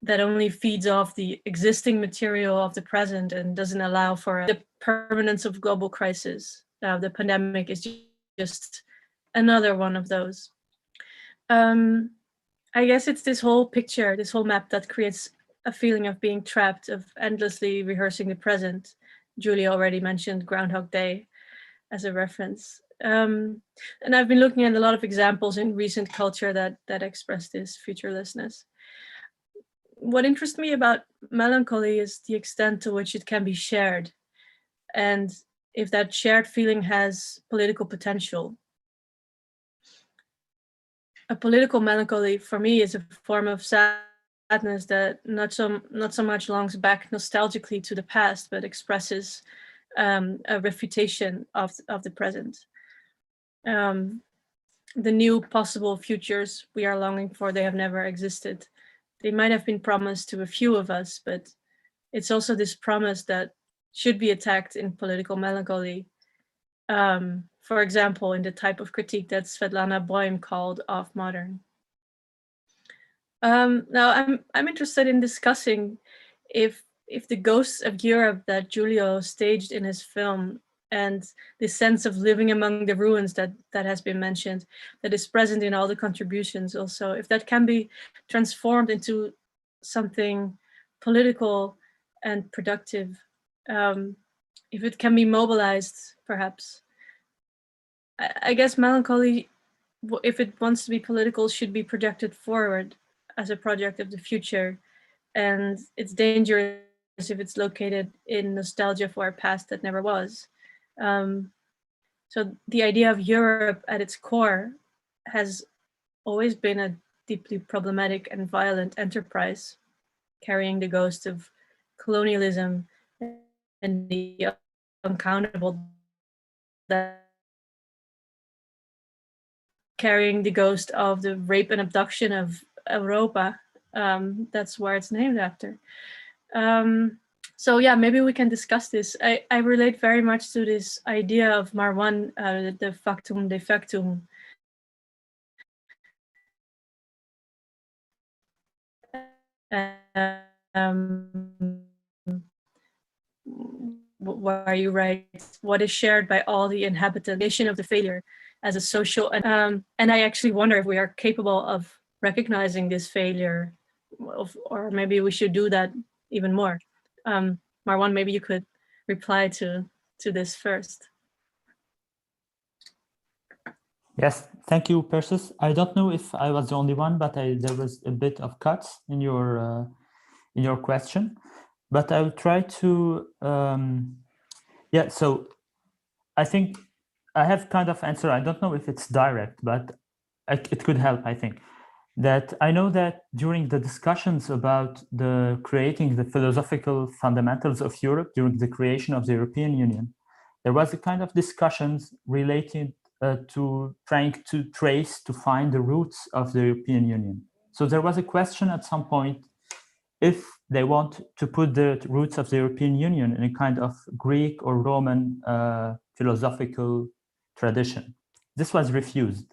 that only feeds off the existing material of the present and doesn't allow for the permanence of global crisis. The pandemic is just another one of those. I guess it's this whole picture, this whole map that creates a feeling of being trapped, of endlessly rehearsing the present. Julie already mentioned Groundhog Day as a reference. And I've been looking at a lot of examples in recent culture that express this futurelessness. What interests me about melancholy is the extent to which it can be shared, and if that shared feeling has political potential. A political melancholy for me is a form of sadness that not so much longs back nostalgically to the past, but expresses a refutation of the present. The new possible futures we are longing for, they have never existed. They might have been promised to a few of us, but it's also this promise that should be attacked in political melancholy. For example, in the type of critique that Svetlana Boym called off-modern. Now, I'm interested in discussing if the ghosts of Europe that Giulio staged in his film, and the sense of living among the ruins that has been mentioned, that is present in all the contributions also, if that can be transformed into something political and productive, if it can be mobilized, perhaps. I guess melancholy, if it wants to be political, should be projected forward as a project of the future. And it's dangerous if it's located in nostalgia for a past that never was. So the idea of Europe at its core has always been a deeply problematic and violent enterprise, carrying the ghost of colonialism and the uncountable that carrying the ghost of the rape and abduction of Europa. That's where it's named after. So yeah, maybe we can discuss this. I relate very much to this idea of Marwan, the factum de factum. Where you write what is shared by all the inhabitants of the failure as a social, and I actually wonder if we are capable of recognizing this failure, or maybe we should do that even more. Marwan, maybe you could reply to this first. Yes, thank you, Persis. I don't know if I was the only one, but there was a bit of cuts in your question, but I will try to. Yeah, so I think I have kind of answer. I don't know if it's direct, but it could help. I think that I know that during the discussions about creating the philosophical fundamentals of Europe during the creation of the European Union, there was a kind of discussions related to trying to find the roots of the European Union. So there was a question at some point if they want to put the roots of the European Union in a kind of Greek or Roman philosophical tradition. This was refused.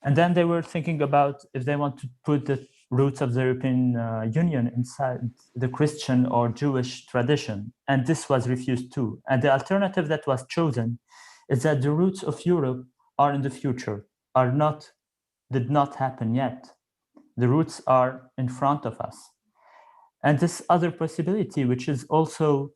And then they were thinking about if they want to put the roots of the European Union inside the Christian or Jewish tradition. And this was refused too. And the alternative that was chosen is that the roots of Europe are in the future, did not happen yet. The roots are in front of us. And this other possibility, which is also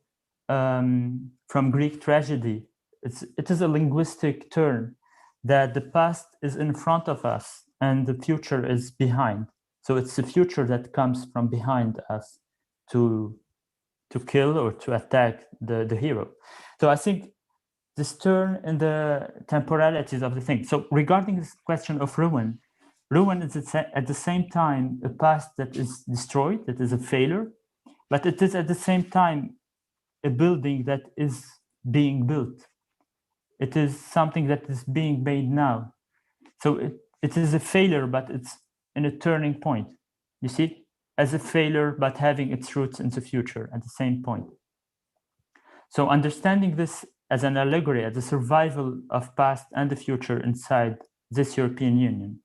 from Greek tragedy, it is a linguistic term that the past is in front of us and the future is behind. So it's the future that comes from behind us to kill or to attack the hero. So I think this turn in the temporalities of the thing. So regarding this question of ruin is at the same time a past that is destroyed, that is a failure, but it is at the same time a building that is being built. It is something that is being made now. So it is a failure, but it's in a turning point. You see, as a failure, but having its roots in the future at the same point. So understanding this as an allegory, as a survival of past and the future inside this European Union,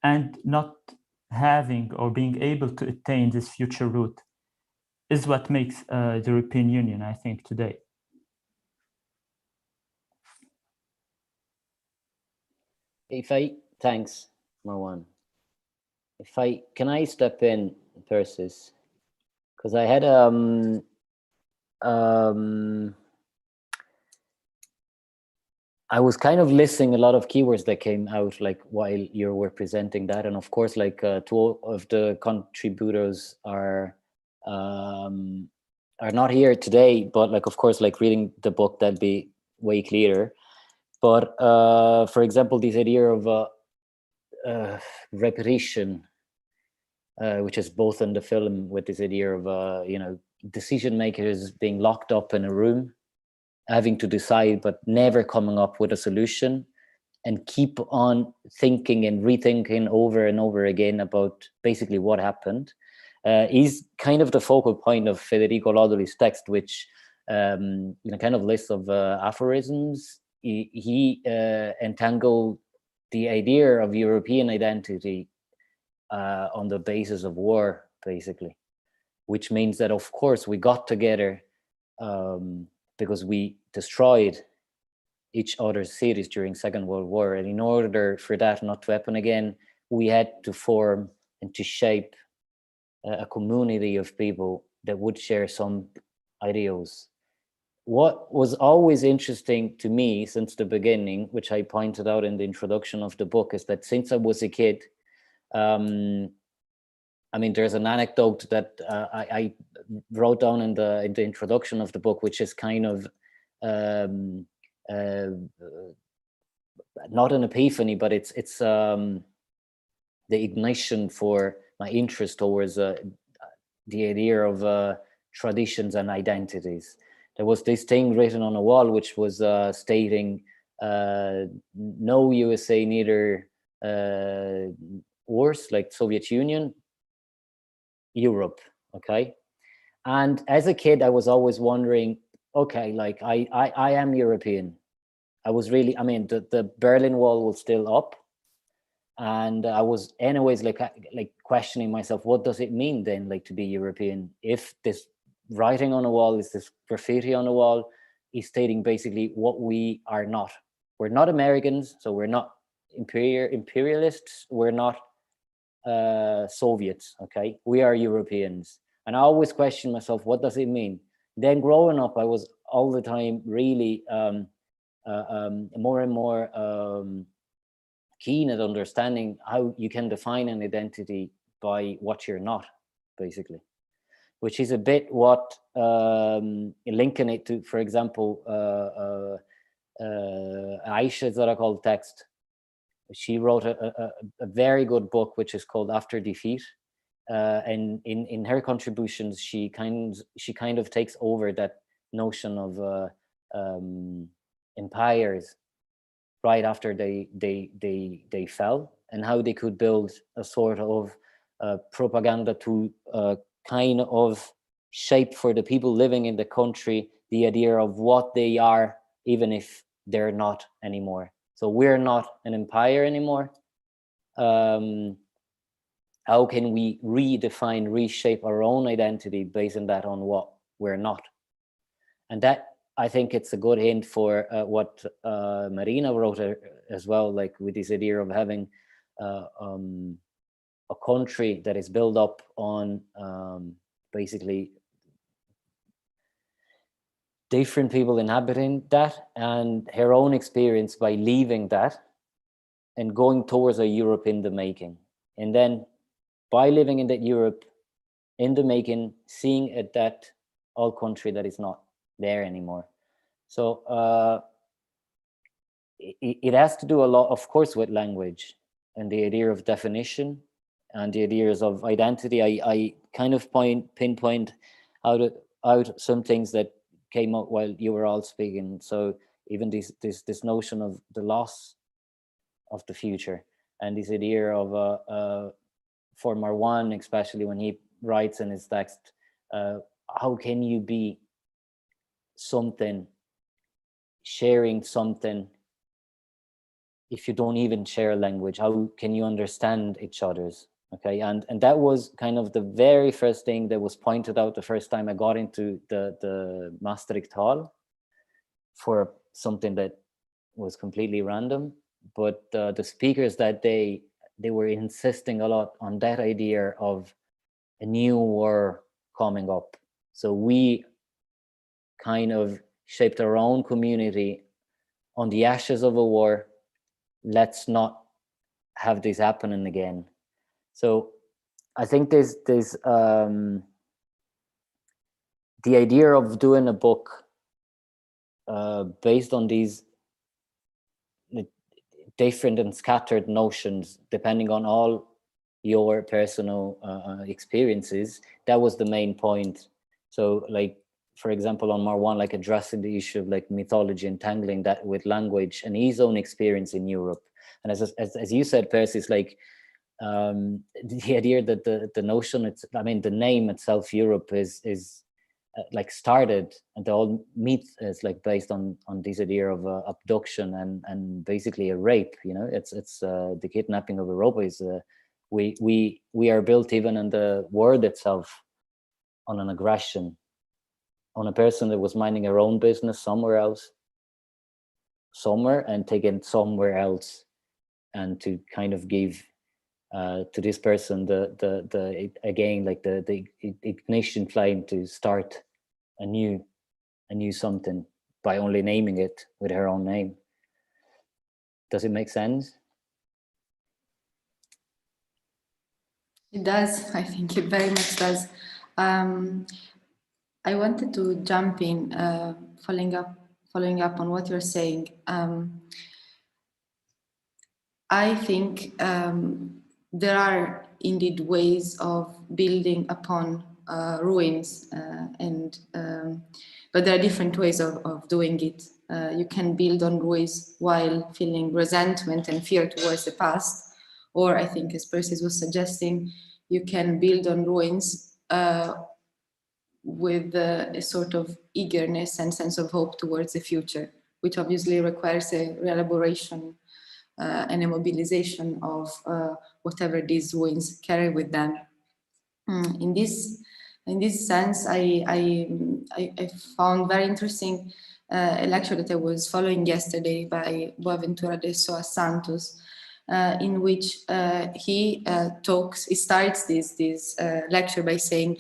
and not having or being able to attain this future root is what makes the European Union, I think, today. Thanks, Marwan. Can I step in, Persis? Because I had I was kind of listing a lot of keywords that came out like while you were presenting that, and of course, like two of the contributors are not here today, but like of course, like reading the book, that'd be way clearer. But for example, this idea of repetition, which is both in the film with this idea of decision makers being locked up in a room, having to decide but never coming up with a solution, and keep on thinking and rethinking over and over again about basically what happened, is kind of the focal point of Federico Lodoli's text, which in a kind of list of aphorisms, he entangled the idea of European identity on the basis of war, basically, which means that of course we got together because we destroyed each other's cities during Second World War, and in order for that not to happen again, we had to form and to shape a community of people that would share some ideals. What was always interesting to me since the beginning, which I pointed out in the introduction of the book, is that since I was a kid, I mean, there's an anecdote that I wrote down in the introduction of the book, which is kind of not an epiphany, but it's the ignition for my interest towards the idea of traditions and identities. There was this thing written on a wall which was stating, "No USA, neither wars like Soviet Union, Europe, okay? And as a kid, I was always wondering, okay, like I am European. I was really, I mean, the Berlin Wall was still up, and I was anyways like questioning myself, what does it mean then, like, to be European? If this writing on a wall, is this graffiti on a wall, is stating basically what we are not. We're not Americans, so we're not imperialists, we're not Soviets, okay? We are Europeans. And I always question myself, what does it mean? Then growing up, I was all the time really more and more keen at understanding how you can define an identity by what you're not, basically, which is a bit what linking it to, for example, Aisha Zarakol text. She wrote a very good book, which is called After Defeat. And in her contributions, she kind of takes over that notion of empires right after they fell, and how they could build a sort of propaganda to kind of shape for the people living in the country the idea of what they are, even if they're not anymore. So we're not an empire anymore. How can we redefine, reshape our own identity based on that, on what we're not? And that, I think it's a good hint for what Marina wrote as well, like with this idea of having a country that is built up on basically different people inhabiting that, and her own experience by leaving that and going towards a Europe in the making. And then by living in that Europe in the making, seeing at that old country that is not there anymore. So it has to do a lot, of course, with language and the idea of definition and the ideas of identity. I kind of pinpoint out some things that came up while you were all speaking. So even this notion of the loss of the future, and this idea of for Marwan, especially when he writes in his text, how can you be something, sharing something, if you don't even share a language? How can you understand each other's? Okay, and that was kind of the very first thing that was pointed out the first time I got into the Maastricht Hall for something that was completely random. But the speakers that day, they were insisting a lot on that idea of a new war coming up. So we kind of shaped our own community on the ashes of a war. Let's not have this happening again. So I think there's the idea of doing a book based on these different and scattered notions, depending on all your personal experiences. That was the main point. So, like, for example, on Marwan, like addressing the issue of like mythology, entangling that with language and his own experience in Europe. And as you said, Percy, it's like the idea that the notion, it's, I mean, the name itself, Europe, is like started, and the whole myth is like based on this idea of abduction and basically a rape. You know, it's the kidnapping of Europa is we are built even in the word itself on an aggression, on a person that was minding her own business somewhere else, and taken somewhere else, and to kind of give to this person the again, like the ignition flame to start a new something by only naming it with her own name. Does it make sense? It does. I think it very much does. I wanted to jump in, following up on what you're saying. I think there are indeed ways of building upon ruins, but there are different ways of doing it. You can build on ruins while feeling resentment and fear towards the past, or I think as Persis was suggesting, you can build on ruins with a sort of eagerness and sense of hope towards the future, which obviously requires a reelaboration and a mobilization of whatever these ruins carry with them. In this sense, I found very interesting a lecture that I was following yesterday by Boaventura de Soa Santos, in which he starts this lecture by saying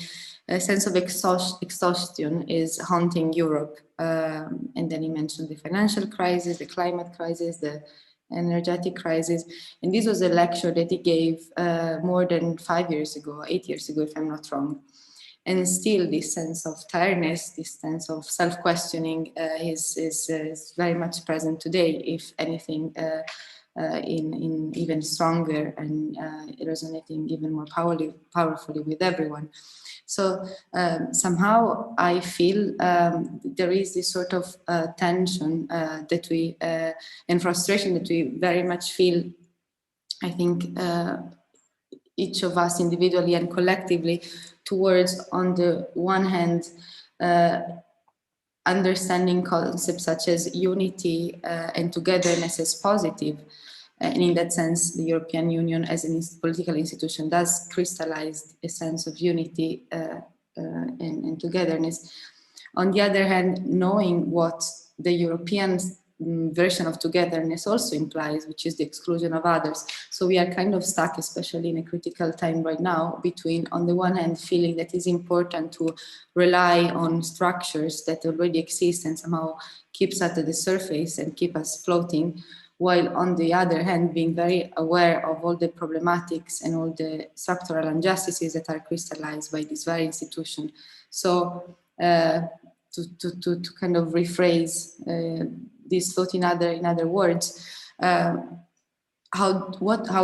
a sense of exhaustion is haunting Europe. And then he mentioned the financial crisis, the climate crisis, the energetic crisis. And this was a lecture that he gave more than 8 years ago, if I'm not wrong. And still this sense of tiredness, this sense of self-questioning is very much present today, if anything, in even stronger and resonating even more powerfully with everyone. So somehow I feel there is this sort of tension that we and frustration that we very much feel, I think, each of us individually and collectively, towards, on the one hand, understanding concepts such as unity and togetherness as positive. And in that sense, the European Union as a political institution does crystallize a sense of unity and togetherness. On the other hand, knowing what the European version of togetherness also implies, which is the exclusion of others. So we are kind of stuck, especially in a critical time right now, between, on the one hand, feeling that it's important to rely on structures that already exist and somehow keeps us at the surface and keep us floating, while on the other hand, being very aware of all the problematics and all the structural injustices that are crystallized by this very institution. So to kind of rephrase this thought in other words, how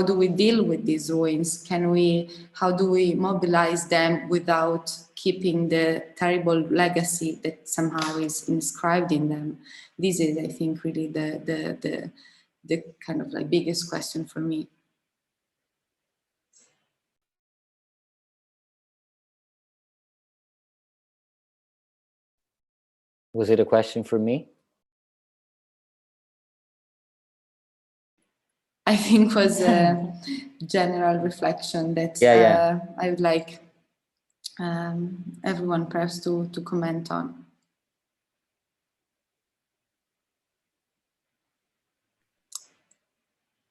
do we deal with these ruins? How do we mobilize them without keeping the terrible legacy that somehow is inscribed in them? This is, I think, really the kind of like biggest question for me. Was it a question for me? I think was a general reflection that I would like everyone perhaps to comment on.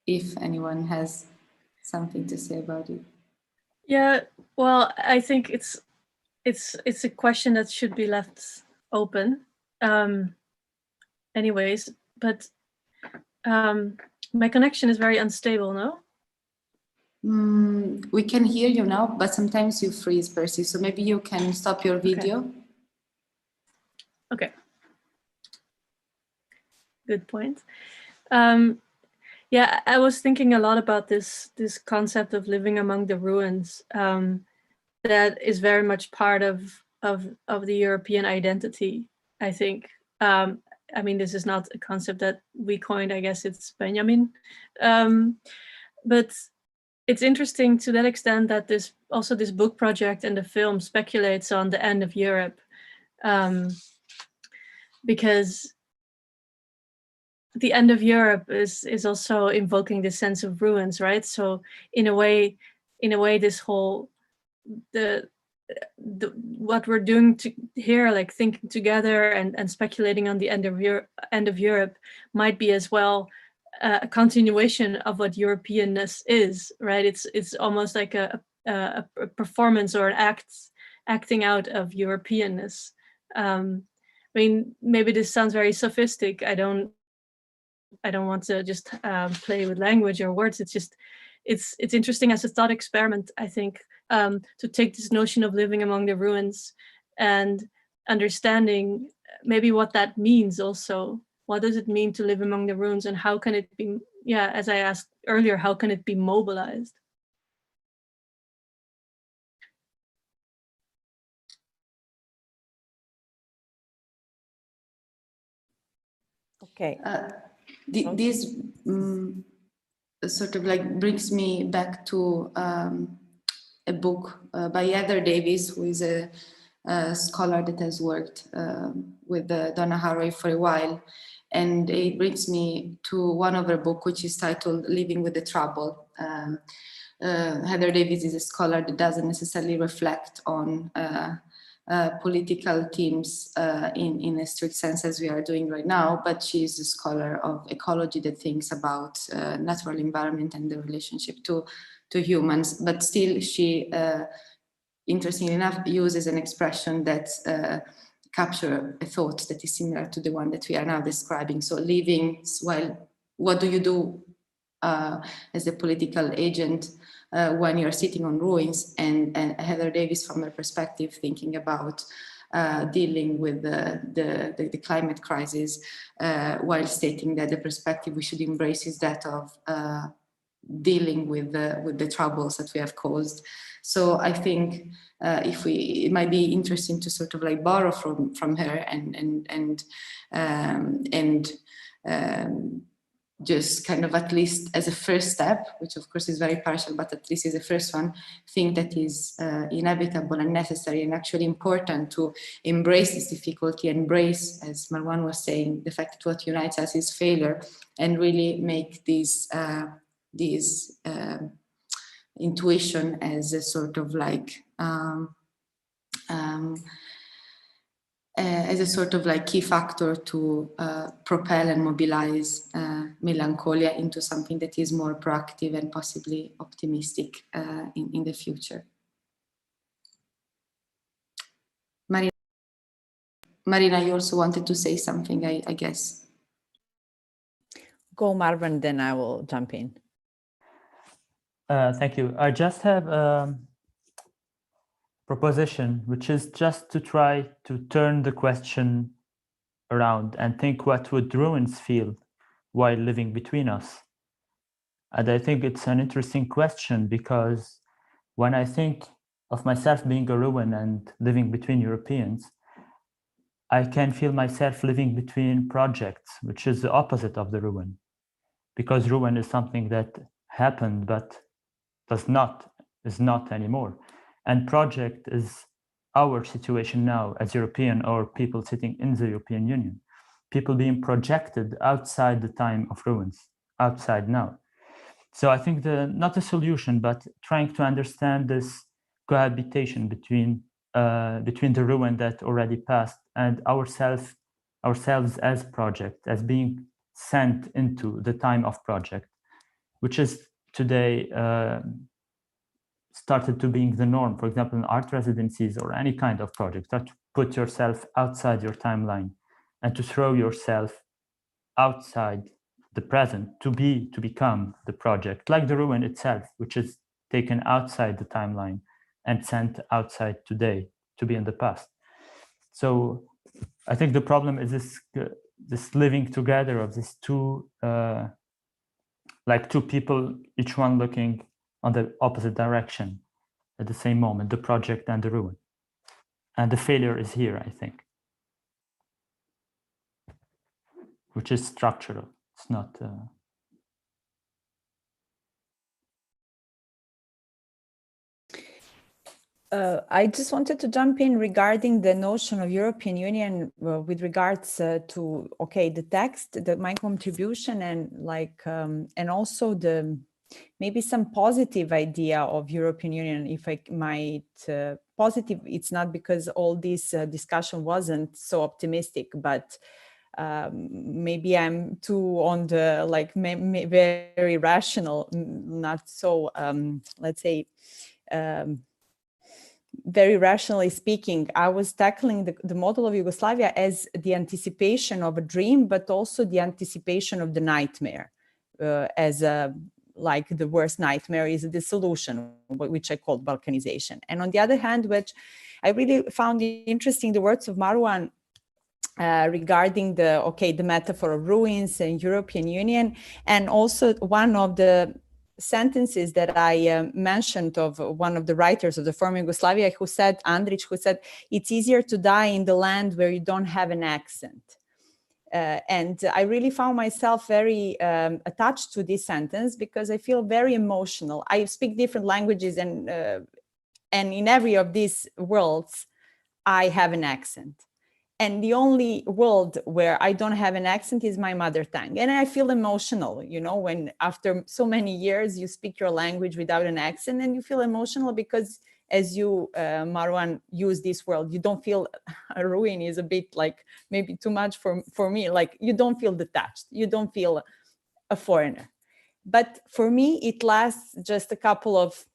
If anyone has something to say about it. Yeah, well, I think it's a question that should be left open. Anyways, but my connection is very unstable, no? We can hear you now, but sometimes you freeze, Percy. So maybe you can stop your video. Okay. Good point. Yeah, I was thinking a lot about this concept of living among the ruins. That is very much part of the European identity, I think. I mean, this is not a concept that we coined. I guess it's Benjamin. But it's interesting to that extent that this book project and the film speculates on the end of Europe, because the end of Europe is also invoking this sense of ruins, right? So in a way, this whole what we're doing here, like thinking together and speculating on the end of Europe, might be as well a continuation of what Europeanness is, right? It's almost like a performance or an acting out of Europeanness. I mean, maybe this sounds very sophistic. I don't want to just play with language or words. It's just it's interesting as a thought experiment, I think, to take this notion of living among the ruins and understanding maybe what that means also. What does it mean to live among the ruins, and how can it be, as I asked earlier, how can it be mobilized? Okay. sort of like brings me back to a book by Heather Davis, who is a scholar that has worked with Donna Haraway for a while. And it brings me to one of her books, which is titled Living with the Trouble. Heather Davis is a scholar that doesn't necessarily reflect on political themes in a strict sense as we are doing right now, but she is a scholar of ecology that thinks about natural environment and the relationship to humans. But still, she, interestingly enough, uses an expression that capture a thought that is similar to the one that we are now describing. So living, well, what do you do as a political agent when you're sitting on ruins? And Heather Davis, from her perspective, thinking about dealing with the climate crisis, while stating that the perspective we should embrace is that of dealing with the troubles that we have caused. So I think it might be interesting to sort of like borrow from her and just kind of, at least as a first step, which of course is very partial, but at least is the first one, think that is inevitable and necessary and actually important to embrace this difficulty, embrace, as Marwan was saying, the fact that what unites us is failure, and really make these intuition as a sort of like as a sort of like key factor to propel and mobilize melancholia into something that is more proactive and possibly optimistic in the future. Marina, you also wanted to say something, I guess. Go, Marvin, then I will jump in. Thank you. I just have a proposition, which is just to try to turn the question around and think, what would ruins feel while living between us? And I think it's an interesting question, because when I think of myself being a ruin and living between Europeans, I can feel myself living between projects, which is the opposite of the ruin, because ruin is something that happened but is not anymore. And project is our situation now as European, or people sitting in the European Union, people being projected outside the time of ruins, outside now. So I think not a solution, but trying to understand this cohabitation between the ruin that already passed and ourselves as project, as being sent into the time of project, which is today started to being the norm. For example, in art residencies or any kind of project, start to put yourself outside your timeline and to throw yourself outside the present to become the project, like the ruin itself, which is taken outside the timeline and sent outside today to be in the past. So I think the problem is this living together of these two, like two people, each one looking on the opposite direction at the same moment, the project and the ruin. And the failure is here, I think, which is structural. It's not... I just wanted to jump in regarding the notion of European Union with regards to, okay, the text, my contribution, and like, and also maybe some positive idea of European Union, if I might, positive, it's not because all this discussion wasn't so optimistic, but maybe I'm too on the, like, very rational, not so, let's say, very rationally speaking, I was tackling the model of Yugoslavia as the anticipation of a dream, but also the anticipation of the nightmare, as like the worst nightmare is the solution, which I called balkanization. And on the other hand, which I really found interesting, the words of Marwan regarding the metaphor of ruins and European Union, and also one of the sentences that I mentioned of one of the writers of the former Yugoslavia, who said, Andrić, who said, it's easier to die in the land where you don't have an accent. And I really found myself very attached to this sentence because I feel very emotional. I speak different languages, and in every of these worlds, I have an accent. And the only world where I don't have an accent is my mother tongue. And I feel emotional, you know, when after so many years you speak your language without an accent, and you feel emotional because, as you, Marwan, use this word, you don't feel, ruin is a bit like maybe too much for me, like you don't feel detached, you don't feel a foreigner. But for me, it lasts just a couple of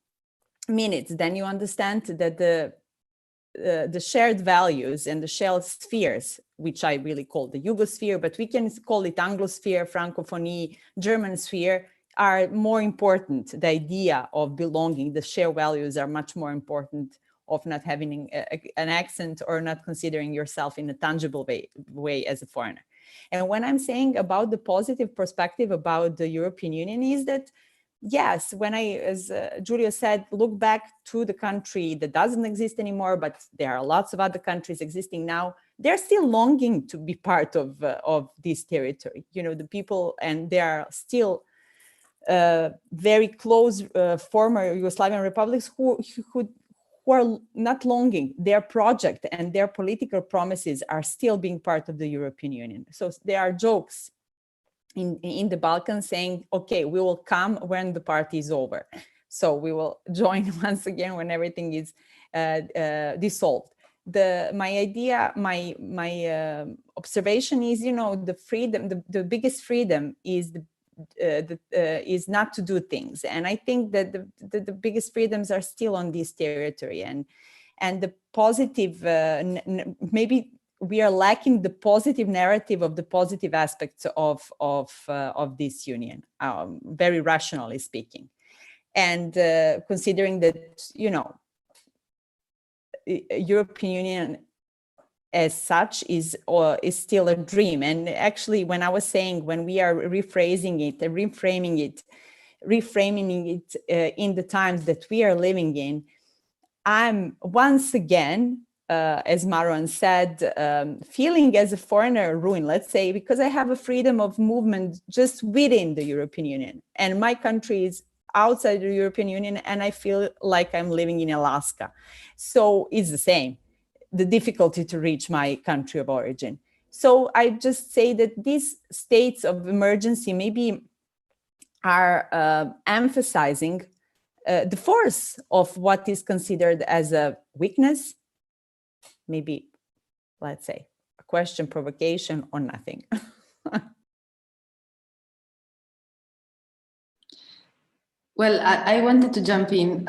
minutes. Then you understand that the shared values and the shared spheres, which I really call the Yugo Sphere, but we can call it Anglosphere, Francophonie, German sphere, are more important. The idea of belonging, the shared values are much more important of not having an accent or not considering yourself in a tangible way as a foreigner. And when I'm saying about the positive perspective about the European Union is that, yes, when I, as Giulio said, look back to the country that doesn't exist anymore, but there are lots of other countries existing now, they're still longing to be part of this territory. You know, the people, and they are still very close former Yugoslavian republics who are not longing. Their project and their political promises are still being part of the European Union. So there are jokes in the Balkans saying, okay, we will come when the party is over. So we will join once again when everything is dissolved. My observation is, you know, the freedom, the biggest freedom is is not to do things. And I think that the biggest freedoms are still on this territory, and the positive, maybe we are lacking the positive narrative of the positive aspects of this union, very rationally speaking. And considering that, you know, European Union as such is still a dream. And actually, when I was saying, when we are rephrasing it and reframing it in the times that we are living in, I'm once again, as Marwan said, feeling as a foreigner ruined, let's say, because I have a freedom of movement just within the European Union. And my country is outside the European Union, and I feel like I'm living in Alaska. So it's the same, the difficulty to reach my country of origin. So I just say that these states of emergency maybe are emphasizing the force of what is considered as a weakness, maybe, let's say, a question, provocation, or nothing. Well, I wanted to jump in.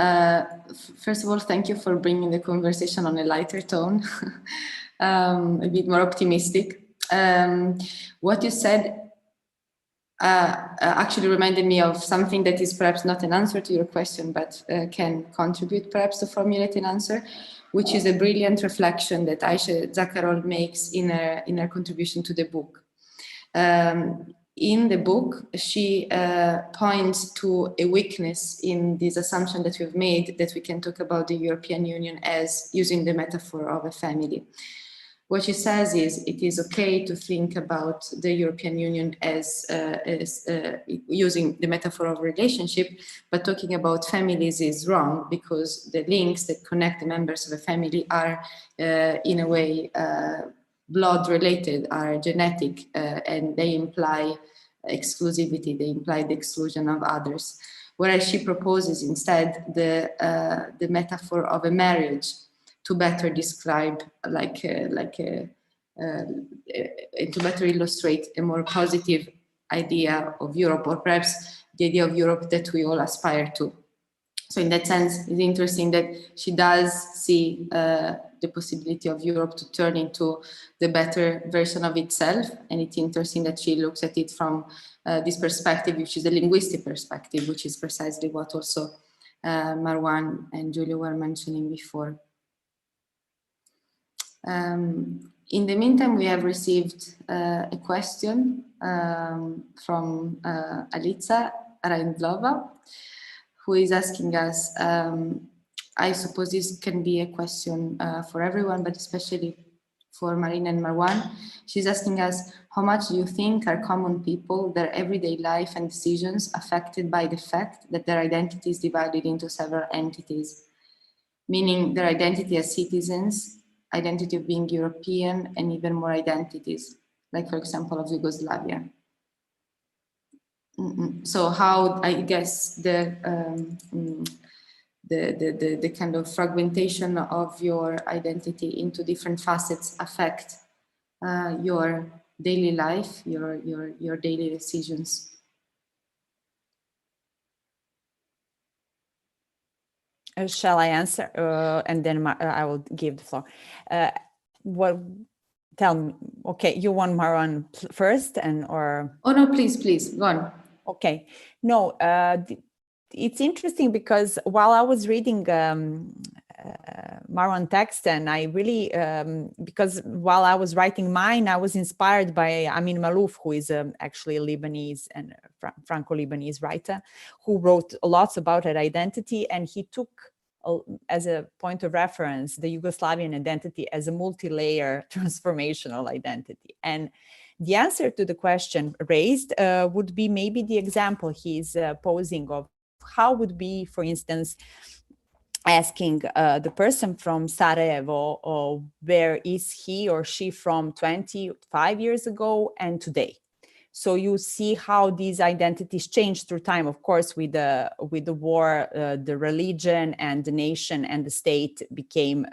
First of all, thank you for bringing the conversation on a lighter tone, a bit more optimistic. What you said actually reminded me of something that is perhaps not an answer to your question, but can contribute perhaps to formulate an answer, which is a brilliant reflection that Aisha Zakharov makes in her contribution to the book. In the book, she points to a weakness in this assumption that we've made that we can talk about the European Union as using the metaphor of a family. What she says is it is okay to think about the European Union as using the metaphor of relationship, but talking about families is wrong, because the links that connect the members of a family are in a way blood related, are genetic, and they imply exclusivity, they imply the exclusion of others. Whereas she proposes instead the metaphor of a marriage to better describe, to better illustrate a more positive idea of Europe, or perhaps the idea of Europe that we all aspire to. So in that sense, it's interesting that she does see the possibility of Europe to turn into the better version of itself. And it's interesting that she looks at it from this perspective, which is a linguistic perspective, which is precisely what also Marwan and Giulio were mentioning before. In the meantime, we have received a question from Alica Raindlova, who is asking us, I suppose this can be a question for everyone, but especially for Marina and Marwan. She's asking us, how much do you think are common people, their everyday life and decisions affected by the fact that their identity is divided into several entities, meaning their identity as citizens, identity of being European, and even more identities, like for example of Yugoslavia. So how, I guess, the kind of fragmentation of your identity into different facets affect your daily life, your daily decisions. Shall I answer? And then I will give the floor. Tell me, okay, you want Marwan first or? Oh no, please, go on. Okay, no, it's interesting because while I was reading Marwan text, and I really, because while I was writing mine, I was inspired by Amin Malouf, who is actually a Lebanese and Franco-Lebanese writer, who wrote lots about identity, and he took as a point of reference the Yugoslavian identity as a multi-layer transformational identity. And the answer to the question raised would be maybe the example he's posing of how would be, for instance, asking the person from Sarajevo, where is he or she from 25 years ago and today. So you see how these identities change through time, of course, with the war, the religion and the nation and the state became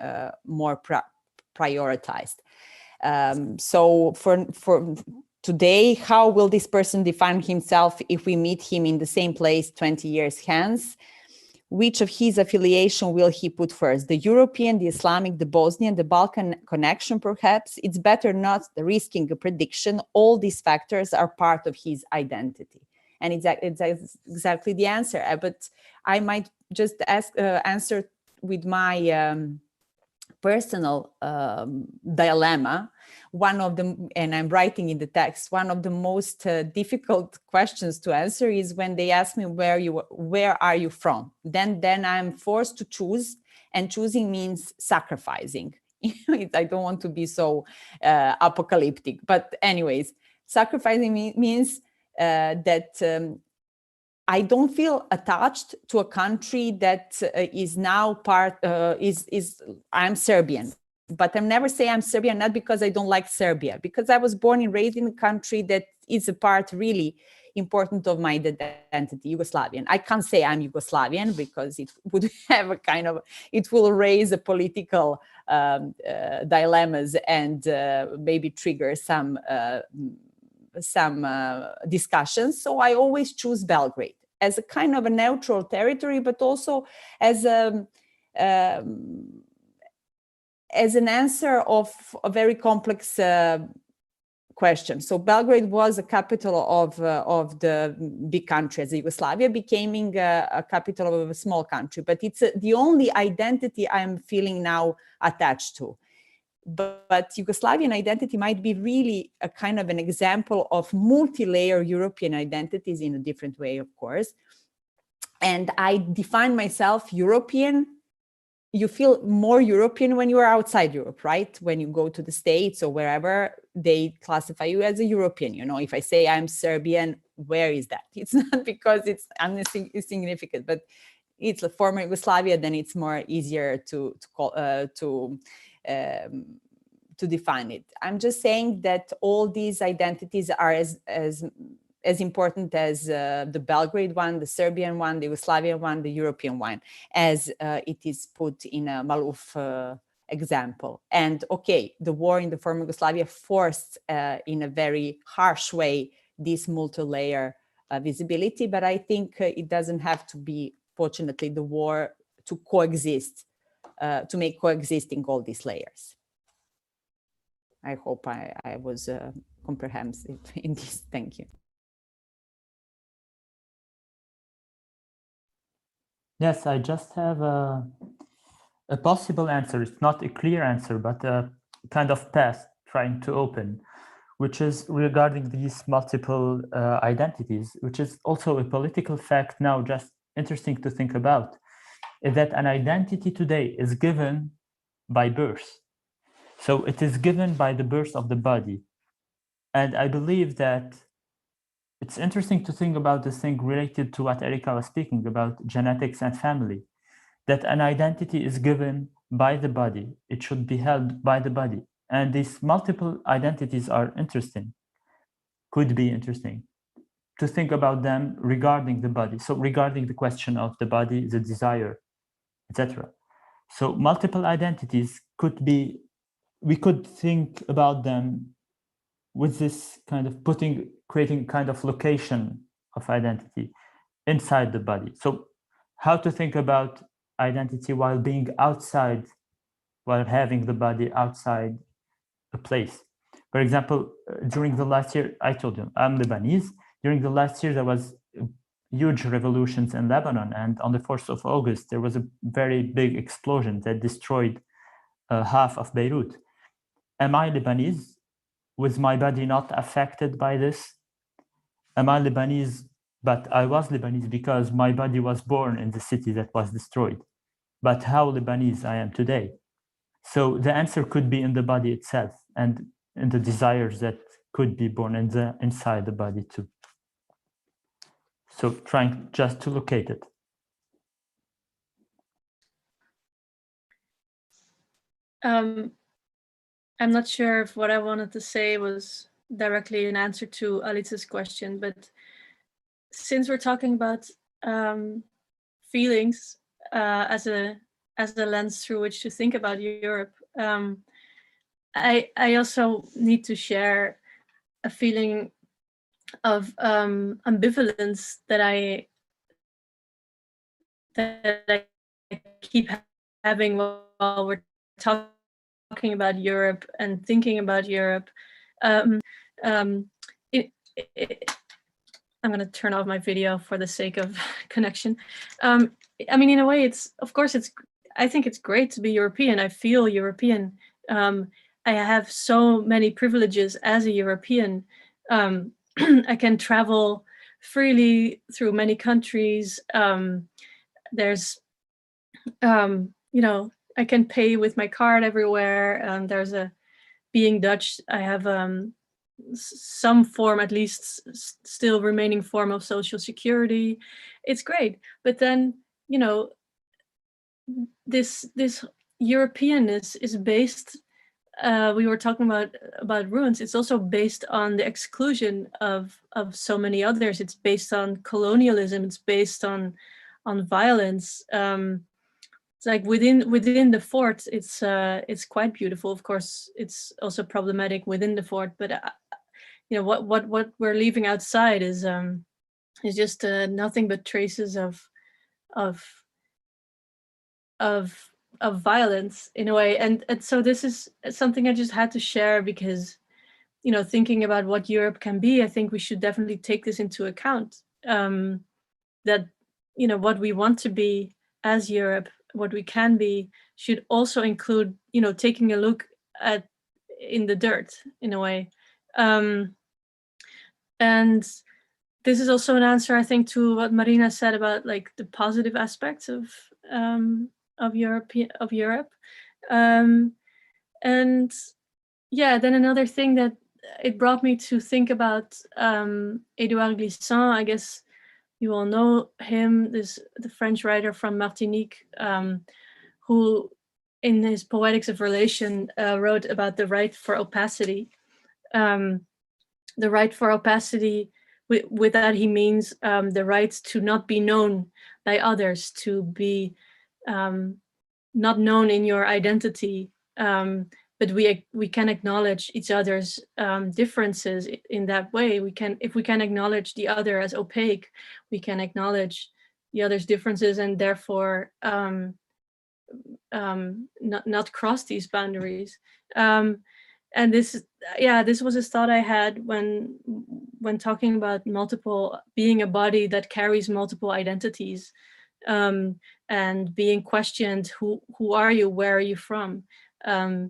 more prioritized. So for today, how will this person define himself if we meet him in the same place 20 years hence? Which of his affiliation will he put first? The European, the Islamic, the Bosnian, the Balkan connection, perhaps? It's better not risking a prediction. All these factors are part of his identity. And it's exactly the answer. But I might just answer with my personal dilemma. One of them, and I'm writing in the text, one of the most difficult questions to answer is when they ask me where are you from? Then I'm forced to choose, and choosing means sacrificing. I don't want to be so apocalyptic, but anyways, sacrificing means that I don't feel attached to a country that is now part, I'm Serbian, but I never say I'm Serbian, not because I don't like Serbia, because I was born and raised in a country that is a part really important of my identity, Yugoslavian. I can't say I'm Yugoslavian because it would have a kind of, it will raise a political dilemmas and maybe trigger some discussions. So I always choose Belgrade as a kind of a neutral territory, but also as an answer of a very complex question. So Belgrade was a capital of the big country, as Yugoslavia becoming a capital of a small country, but it's the only identity I'm feeling now attached to. But Yugoslavian identity might be really a kind of an example of multi-layer European identities in a different way, of course. And I define myself European. You feel more European when you are outside Europe, right? When you go to the States or wherever, they classify you as a European. You know, if I say I'm Serbian, where is that? It's not because I'm insignificant, but it's a former Yugoslavia, then it's more easier to define it. I'm just saying that all these identities are as important as the Belgrade one, the Serbian one, the Yugoslavian one, the European one, as it is put in a Malouf example. And okay, the war in the former Yugoslavia forced in a very harsh way this multi-layer visibility, but I think it doesn't have to be, fortunately, the war to coexist, to make coexisting all these layers. I hope I was comprehensive in this. Thank you. Yes, I just have a possible answer. It's not a clear answer, but a kind of path trying to open, which is regarding these multiple identities, which is also a political fact now, just interesting to think about, is that an identity today is given by birth. So it is given by the birth of the body. And I believe that it's interesting to think about this thing related to what Erika was speaking about, genetics and family, that an identity is given by the body. It should be held by the body. And these multiple identities are interesting, could be interesting to think about them regarding the body. So regarding the question of the body, the desire, etc. So multiple identities could be, we could think about them with this kind of creating kind of location of identity inside the body. So how to think about identity while being outside, while having the body outside a place. For example, during the last year, I told you, I'm Lebanese. During the last year, there was huge revolutions in Lebanon. And on the 4th of August, there was a very big explosion that destroyed half of Beirut. Am I Lebanese? Was my body not affected by this? Am I Lebanese? But I was Lebanese because my body was born in the city that was destroyed. But how Lebanese I am today? So the answer could be in the body itself and in the desires that could be born inside the body too. So trying just to locate it. I'm not sure if what I wanted to say was directly an answer to Alice's question, but since we're talking about feelings as a lens through which to think about Europe, I also need to share a feeling of ambivalence that I keep having while we're talking about Europe and thinking about Europe. I'm going to turn off my video for the sake of connection. I mean, in a way, I think it's great to be European. I feel European. I have so many privileges as a European. I can travel freely through many countries. There's, I can pay with my card everywhere. Being Dutch, I have some form, at least still remaining form of social security. It's great. But then, this Europeanness is based, we were talking about ruins, it's also based on the exclusion of so many others. It's based on colonialism, it's based on violence. It's like within the fort, it's quite beautiful. Of course, it's also problematic within the fort, but what we're leaving outside is just nothing but traces of violence in a way. And so this is something I just had to share because, thinking about what Europe can be, I think we should definitely take this into account. That, what we want to be as Europe, what we can be, should also include, taking a look in the dirt in a way. And this is also an answer, I think, to what Marina said about like the positive aspects of Europe. And yeah, then another thing that it brought me to think about Édouard Glissant. I guess you all know him, the French writer from Martinique, who in his Poetics of Relation wrote about the right for opacity. The right for opacity, with that he means the right to not be known by others, to be not known in your identity, but we can acknowledge each other's differences in that way. If we can acknowledge the other as opaque, we can acknowledge the other's differences and therefore not cross these boundaries. And this was a thought I had when talking about being a body that carries multiple identities, and being questioned, who are you, where are you from? I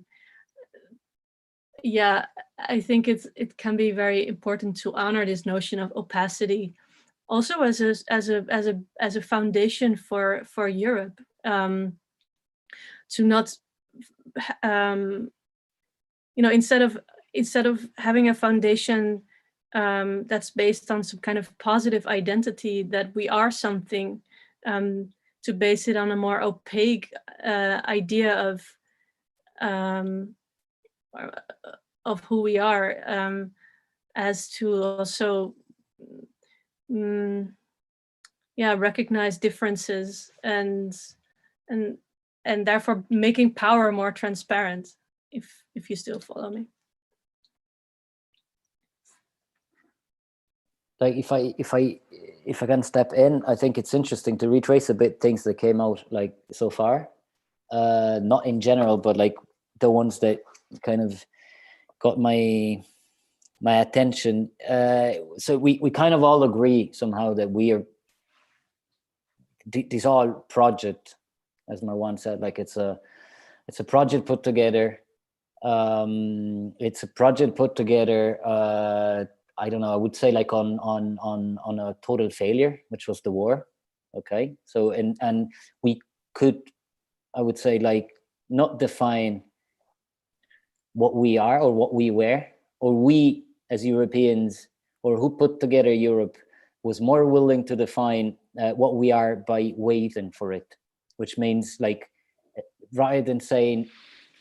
think it can be very important to honor this notion of opacity, also as a foundation for Europe, to not instead of having a foundation that's based on some kind of positive identity that we are something, to base it on a more opaque idea of who we are, as to also recognize differences and therefore making power more transparent, if you still follow me. Like if I can step in, I think it's interesting to retrace a bit things that came out like so far, not in general, but like the ones that kind of got my attention. So we kind of all agree somehow that we are this all project, as Marwan said, like it's a project put together. It's a project put together. I don't know, I would say like on a total failure, which was the war. Okay. So, and we could, I would say, like not define what we are or what we were, or we as Europeans, or who put together Europe was more willing to define what we are by waiting for it, which means like, rather than saying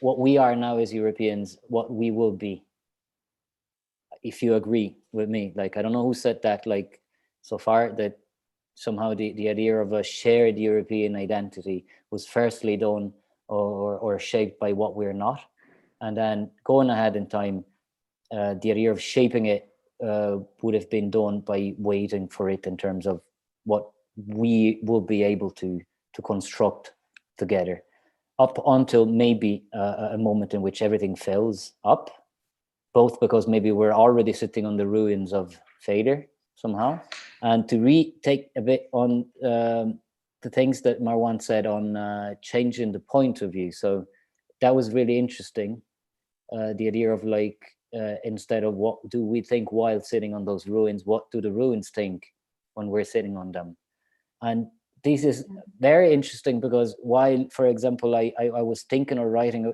what we are now as Europeans, what we will be. If you agree with me, like, I don't know who said that, like so far, that somehow the idea of a shared European identity was firstly done or shaped by what we're not. And then going ahead in time, the idea of shaping it would have been done by waiting for it in terms of what we will be able to construct together, up until maybe a moment in which everything fills up, both because maybe we're already sitting on the ruins of failure somehow, and to retake a bit on the things that Marwan said on changing the point of view. So that was really interesting. The idea of like, instead of what do we think while sitting on those ruins, what do the ruins think when we're sitting on them? And this is very interesting because while, for example, I was thinking or writing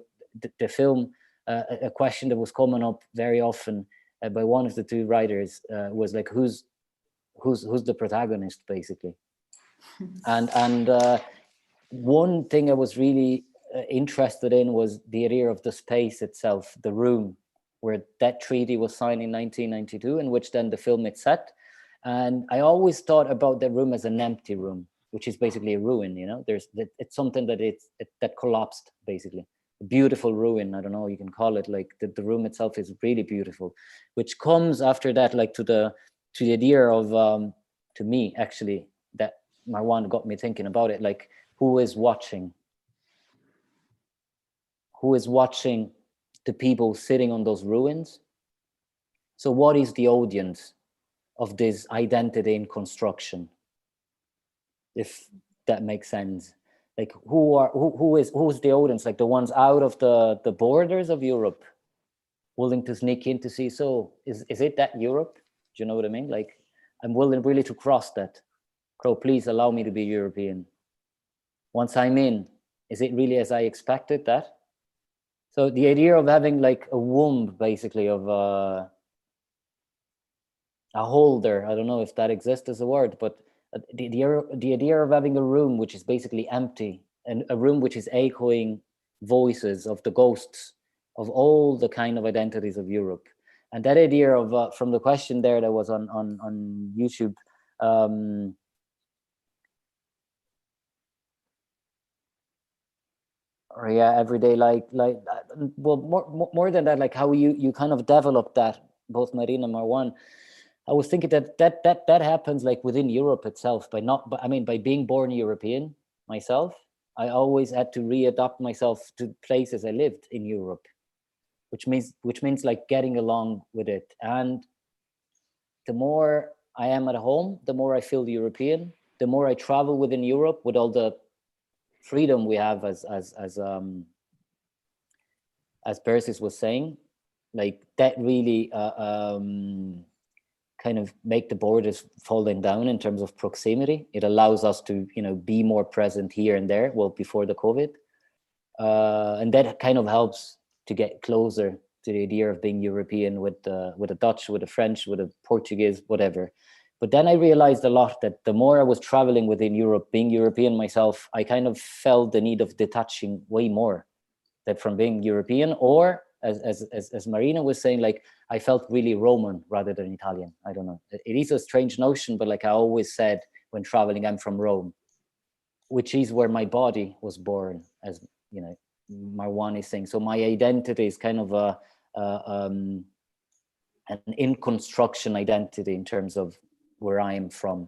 the film, a question that was coming up very often by one of the two writers was like, who's the protagonist, basically. And one thing I was really interested in was the idea of the space itself, the room where that treaty was signed in 1992, in which then the film is set. And I always thought about the room as an empty room, which is basically a ruin. You know, it's something that collapsed, basically. A beautiful ruin, I don't know, you can call it, like the room itself is really beautiful, which comes after that, like to the idea of to me actually, that Marwan got me thinking about it, like who is watching the people sitting on those ruins? So what is the audience of this identity in construction, if that makes sense? Like who's the audience? Like the ones out of the borders of Europe, willing to sneak in to see, so is it that Europe? Do you know what I mean? Like, I'm willing really to cross that. Crow, please allow me to be European. Once I'm in, is it really as I expected that? So the idea of having like a womb, basically, of a holder, I don't know if that exists as a word, but the idea of having a room which is basically empty, and a room which is echoing voices of the ghosts of all the kind of identities of Europe. And that idea of, from the question there that was on YouTube, or yeah, everyday, like well, more than that, like how you kind of develop that, both Marina and Marwan. I was thinking that happens like within Europe itself, by being born European myself. I always had to readapt myself to places I lived in Europe, which means like getting along with it. And the more I am at home, the more I feel European. The more I travel within Europe, with all the freedom we have, as Persis was saying, like that really kind of make the borders falling down in terms of proximity. It allows us to, be more present here and there. Well, before the COVID, and that kind of helps to get closer to the idea of being European with a Dutch, with a French, with a Portuguese, whatever. But then I realized a lot that the more I was traveling within Europe, being European myself, I kind of felt the need of detaching way more that from being European, or as Marina was saying, like I felt really Roman rather than Italian. I don't know. It is a strange notion, but like I always said when traveling, I'm from Rome, which is where my body was born, as you know, Marwan is saying. So my identity is kind of an in-construction identity in terms of where I am from.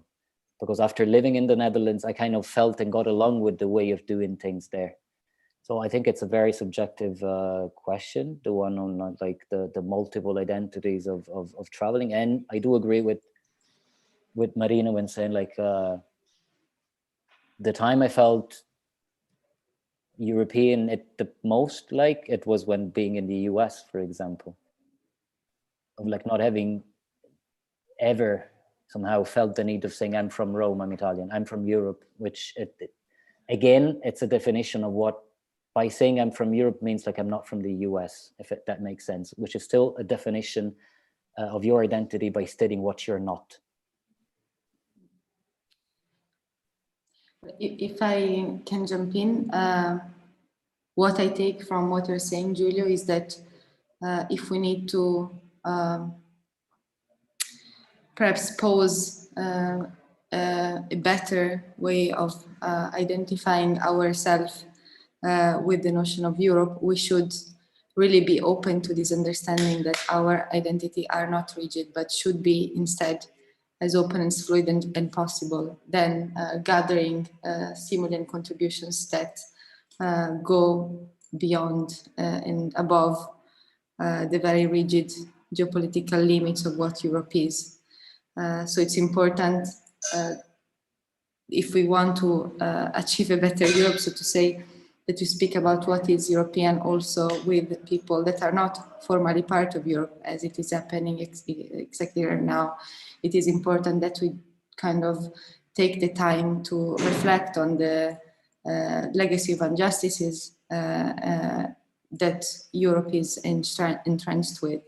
Because after living in the Netherlands, I kind of felt and got along with the way of doing things there. So I think it's a very subjective question, the one on like the multiple identities of traveling. And I do agree with Marina when saying like the time I felt European at the most, like it was when being in the US, for example, of like not having ever somehow felt the need of saying I'm from Rome, I'm Italian, I'm from Europe, which again, it's a definition of what by saying I'm from Europe means like I'm not from the US, if that makes sense, which is still a definition of your identity by stating what you're not. If I can jump in, what I take from what you're saying, Giulio, is that if we need to perhaps pose a better way of identifying ourselves with the notion of Europe, we should really be open to this understanding that our identity are not rigid, but should be instead as open and fluid and possible, then gathering simulant contributions that go beyond and above the very rigid geopolitical limits of what Europe is. So it's important if we want to achieve a better Europe, so to say, that we speak about what is European also with people that are not formally part of Europe, as it is happening exactly right now. It is important that we kind of take the time to reflect on the legacy of injustices that Europe is entrenched with.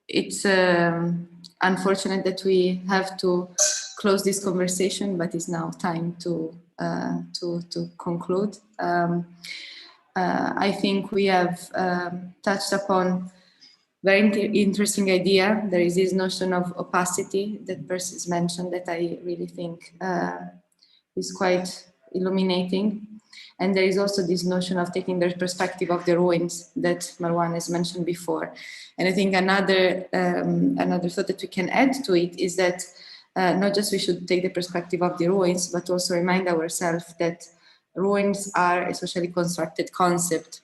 It's unfortunate that we have to close this conversation, but it's now time to conclude. I think we have touched upon very interesting idea. There is this notion of opacity that Persis mentioned that I really think is quite illuminating. And there is also this notion of taking the perspective of the ruins that Marwan has mentioned before. And I think another thought that we can add to it is that not just we should take the perspective of the ruins, but also remind ourselves that ruins are a socially constructed concept.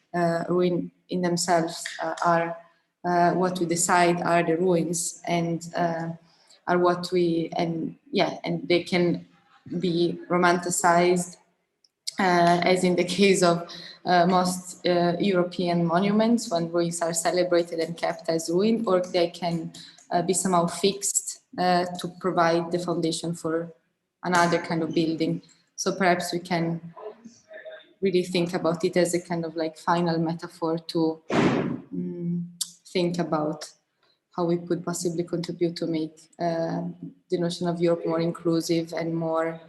Ruin in themselves are what we decide are the ruins, and are what we, and they can be romanticized, as in the case of most European monuments, when ruins are celebrated and kept as ruin, or they can be somehow fixed to provide the foundation for another kind of building. So perhaps we can really think about it as a kind of like final metaphor to think about how we could possibly contribute to make the notion of Europe more inclusive and more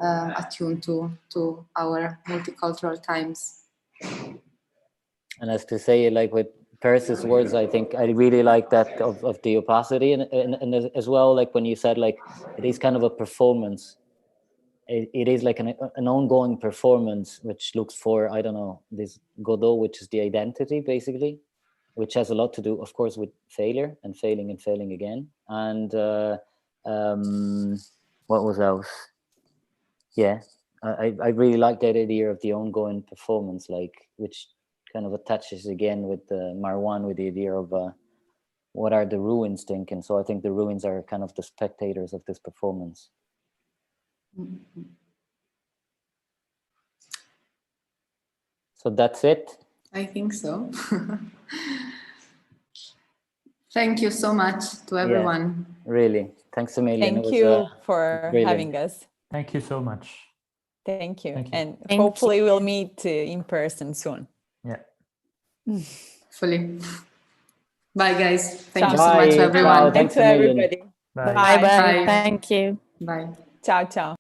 attuned to our multicultural times. And as to say, like with Persis' words, I think I really like that of the opacity, and as well, like when you said like it is kind of a performance. It is like an ongoing performance which looks for, I don't know, this Godot, which is the identity basically, which has a lot to do, of course, with failure and failing again. And what was else? Yeah, I really like that idea of the ongoing performance, like which kind of attaches again with Marwan with the idea of what are the ruins thinking. So I think the ruins are kind of the spectators of this performance. Mm-hmm. So that's it. I think so. Thank you so much to everyone. Yeah, really. Thanks a million. Thank you for having us. Thank you so much. Thank you. Thank you. And hopefully we'll meet in person soon. Yeah. Fully. Bye, guys. Thank Ciao. you so much, Bye. everyone. Ciao. Thanks Thanks a to million. everybody. Bye. Bye bye. Bye. Thank you. Bye. Ciao, ciao.